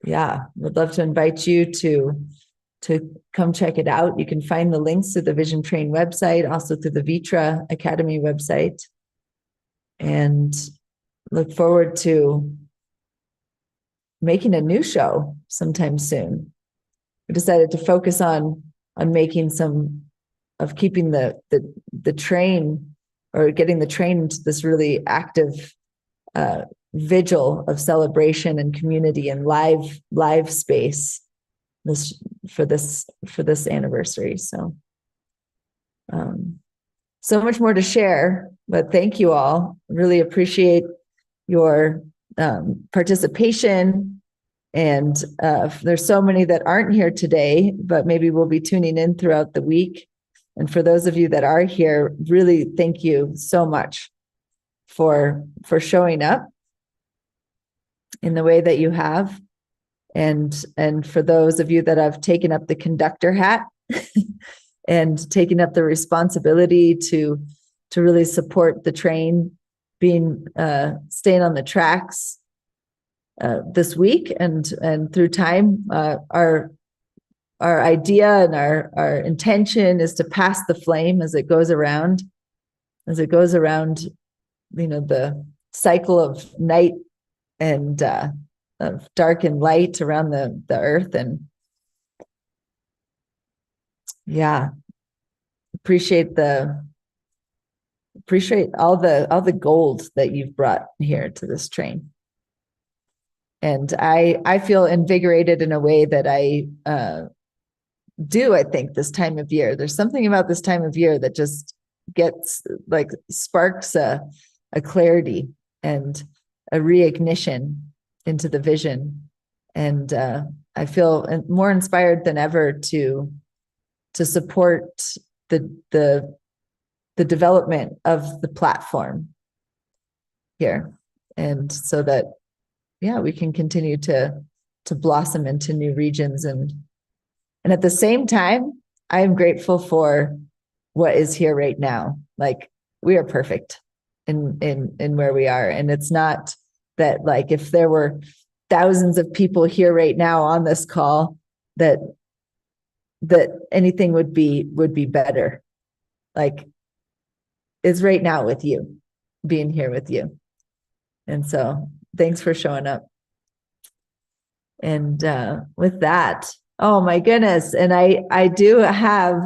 yeah, would love to invite you to come check it out. You can find the links to the Vision Train website, also through the Vitra Academy website, and look forward to making a new show sometime soon. We decided to focus on making keeping the train, or getting the train into this really active vigil of celebration and community and live space for this anniversary. So so much more to share, but thank you all. Really appreciate your participation. And there's so many that aren't here today, but maybe we'll be tuning in throughout the week. And for those of you that are here, really thank you so much for showing up in the way that you have. And for those of you that have taken up the conductor hat and taken up the responsibility to really support the train being staying on the tracks this week and through time, our idea and our intention is to pass the flame as it goes around, the cycle of night and of dark and light around the earth. And yeah, appreciate all the gold that you've brought here to this train. And I feel invigorated in a way that I think this time of year. There's something about this time of year that just sparks a clarity. And reignition into the vision. And I feel more inspired than ever to support the development of the platform here. And so that, yeah, we can continue to blossom into new regions. And at the same time, I am grateful for what is here right now. Like, we are perfect in where we are. And it's not that, like, if there were thousands of people here right now on this call, that anything would be better. Like, it's right now with you, being here with you. And so thanks for showing up. And with that, oh my goodness. And I do have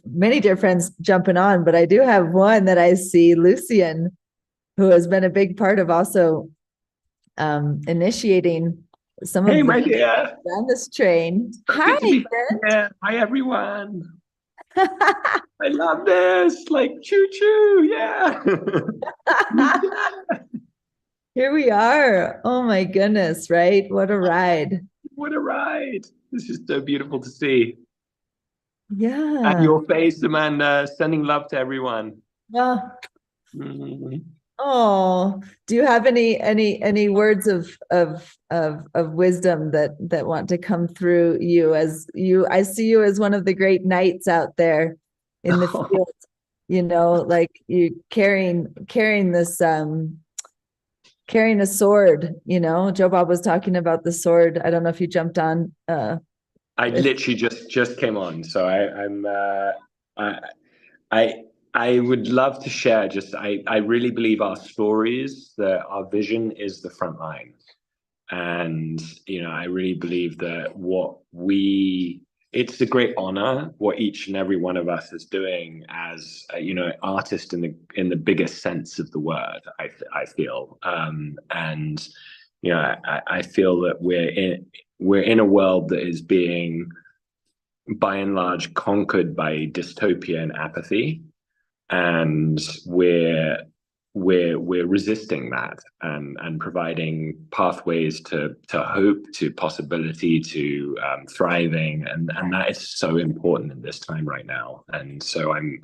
many dear friends jumping on, but I do have one that I see, Lucian, who has been a big part of also initiating some Hey, of my dear. on this train. Hi, yeah. Hi, everyone. I love this. Like, choo choo. Yeah. Here we are. Oh my goodness, right? What a ride. What a ride. This is so beautiful to see. Yeah. And your face, Amanda, sending love to everyone. Well, Mhm. oh, do you have any words of wisdom that want to come through you, as I see you as one of the great knights out there in the field, you know, like you carrying this carrying a sword, you know. Joe Bob was talking about the sword. I don't know if you jumped on. I literally just came on, so I would love to share. I really believe our stories, that our vision is the front line, and I really believe that it's a great honor what each and every one of us is doing as artist in the biggest sense of the word. I feel, and I feel that we're in a world that is being, by and large, conquered by dystopia and apathy, and we're resisting that and providing pathways to hope, to possibility, to thriving, and that is so important in this time right now. And so I'm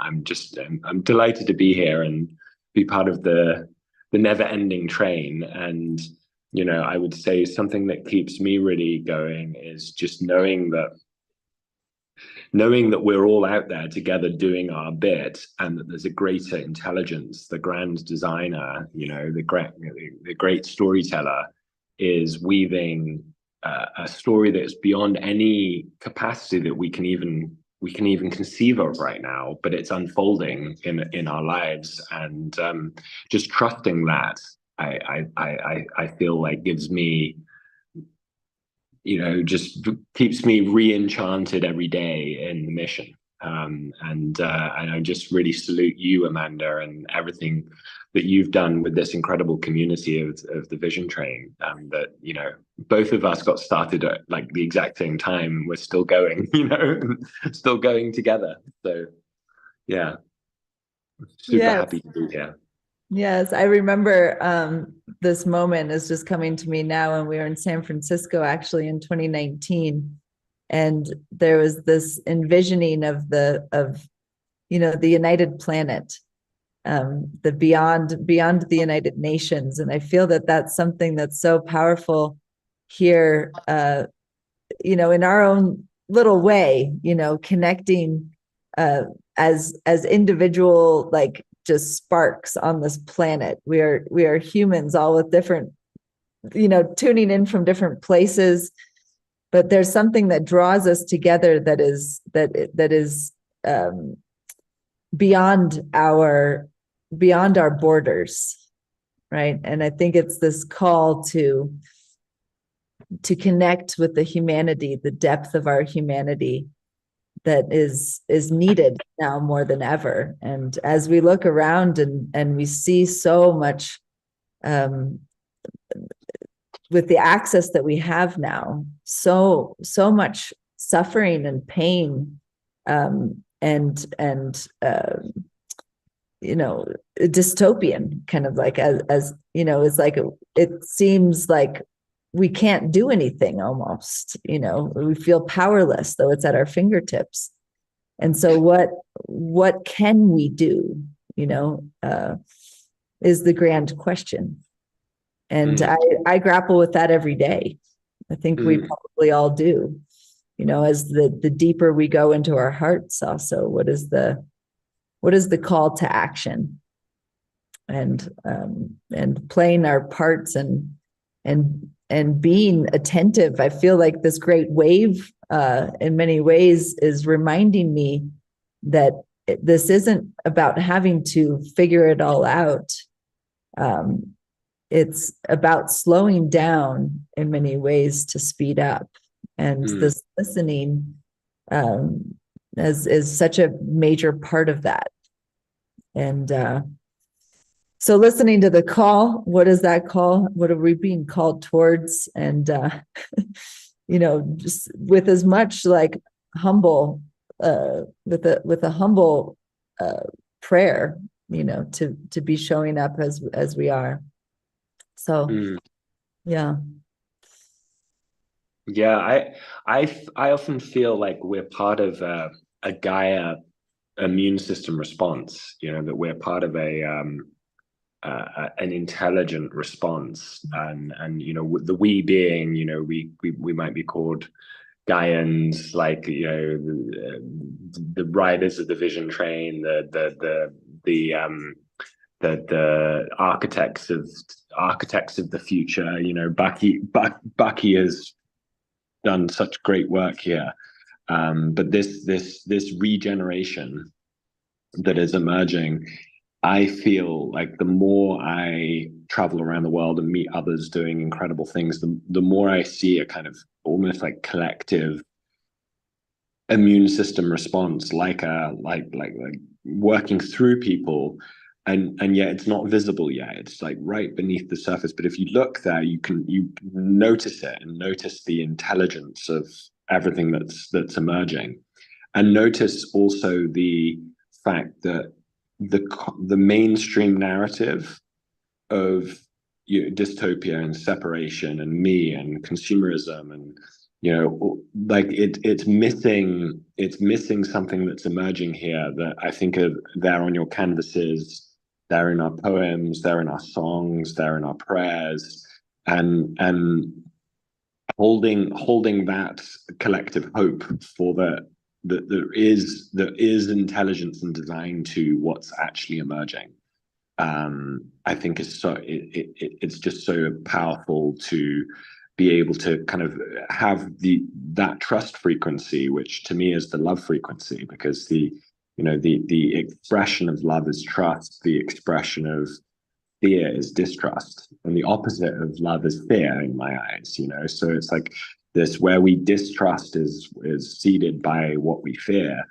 delighted to be here and be part of the never-ending train. And I would say something that keeps me really going is just knowing that we're all out there together doing our bit, and that there's a greater intelligence. The grand designer, the great storyteller, is weaving a story that's beyond any capacity that we can even conceive of right now, but it's unfolding in our lives. And just trusting that, I feel like gives me, just keeps me re-enchanted every day in the mission. And I just really salute you, Amanda, and everything that you've done with this incredible community of the Vision Train. That both of us got started at like the exact same time. We're still going, still going together. So yeah, super happy to be here. Yes, I remember this moment is just coming to me now. When we were in San Francisco, actually in 2019, and there was this envisioning of the United Planet, the beyond the United Nations, and I feel that that's something that's so powerful here, in our own little way, connecting as individual, like, just sparks on this planet. We are humans, all with different, tuning in from different places, but there's something that draws us together that is beyond our borders, right? And I think it's this call to connect with the humanity, the depth of our humanity, that is needed now more than ever. And as we look around and we see so much, with the access that we have now, so much suffering and pain, and you know, dystopian, kind of like as you know, it's like it seems like we can't do anything almost, you know, we feel powerless though it's at our fingertips. And so what can we do, you know, is the grand question. And I grapple with that every day. I think we probably all do, you know, as the deeper we go into our hearts also, what is the call to action, and playing our parts and being attentive. I feel like this great wave in many ways is reminding me that this isn't about having to figure it all out. It's about slowing down in many ways to speed up. And this listening is such a major part of that. And so listening to the call, what is that call? What are we being called towards? And, you know, just with as much like humble, with a humble prayer, you know, to be showing up as we are. So, yeah. Yeah, I often feel like we're part of a Gaia immune system response, you know, that we're part of an intelligent response, and you know, the we being, you know, we might be called Gaians, like, you know, the riders of the vision train, the architects of the future. You know, Bucky has done such great work here, but this regeneration that is emerging, I feel like the more I travel around the world and meet others doing incredible things, the more I see a kind of almost like collective immune system response, like working through people, and yet it's not visible yet. It's like right beneath the surface. But if you look there, you notice it, and notice the intelligence of everything that's emerging, and notice also the fact that the mainstream narrative of, you know, dystopia and separation and me and consumerism, and, you know, like it's missing something that's emerging here that I think of there on your canvases, they're in our poems, they're in our songs, they're in our prayers, and holding that collective hope for that there is intelligence and design to what's actually emerging. I think is so it's just so powerful to be able to kind of have that trust frequency, which to me is the love frequency, because the expression of love is trust, the expression of fear is distrust, and the opposite of love is fear in my eyes, you know. So it's like this, where we distrust is seeded by what we fear.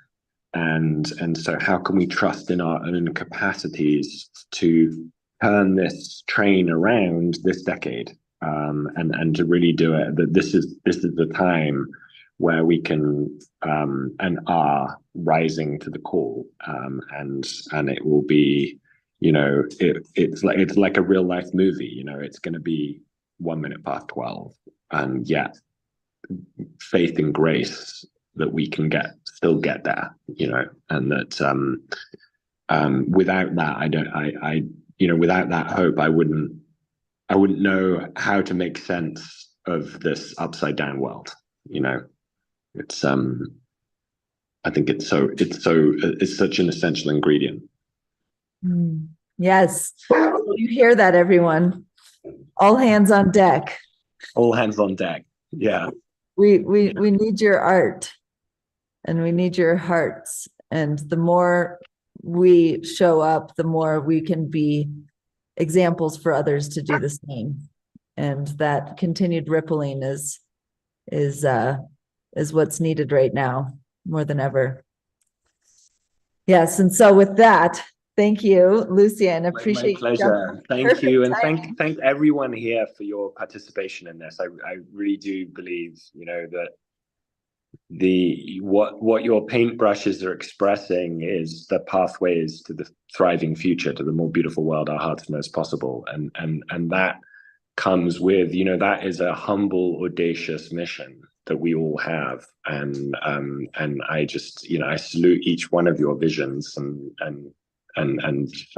And so how can we trust in our own capacities to turn this train around this decade, and to really do it? That this is the time where we can and are rising to the call, and it will be, you know, it's like a real life movie. You know, it's going to be 12:01, and yet faith and grace that we can still get there, you know, and that without that, without that hope, I wouldn't know how to make sense of this upside down world, you know. It's I think it's such an essential ingredient. Yes, you hear that, everyone. All hands on deck. All hands on deck. Yeah. We need your art, and we need your hearts. And the more we show up, the more we can be examples for others to do the same. And that continued rippling is what's needed right now more than ever. Yes. And so with that, thank you, Lucian. Appreciate my pleasure. Thank you. And thank everyone here for your participation in this. I really do believe, you know, that what your paintbrushes are expressing is the pathways to the thriving future, to the more beautiful world our hearts knows possible, and that comes with, that is a humble, audacious mission that we all have, and I just, I salute each one of your visions, and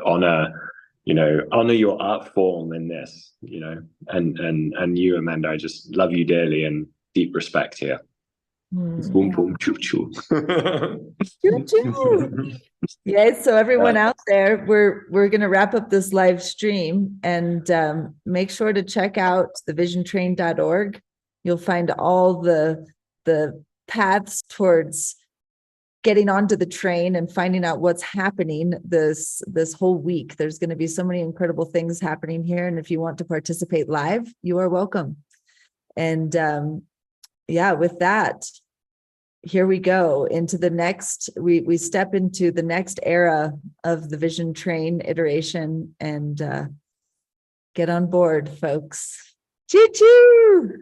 honor your art form in this, and you, Amanda, I just love you dearly and deep respect here. Boom, boom, choo, choo. Choo, choo. Yeah, so everyone out there, we're going to wrap up this live stream, and make sure to check out thevisiontrain.org. You'll find all the paths towards getting onto the train and finding out what's happening this whole week. There's going to be so many incredible things happening here, and if you want to participate live, you are welcome. And yeah, with that, here we go into the next, we step into the next era of the Vision Train iteration, and get on board, folks. Choo choo.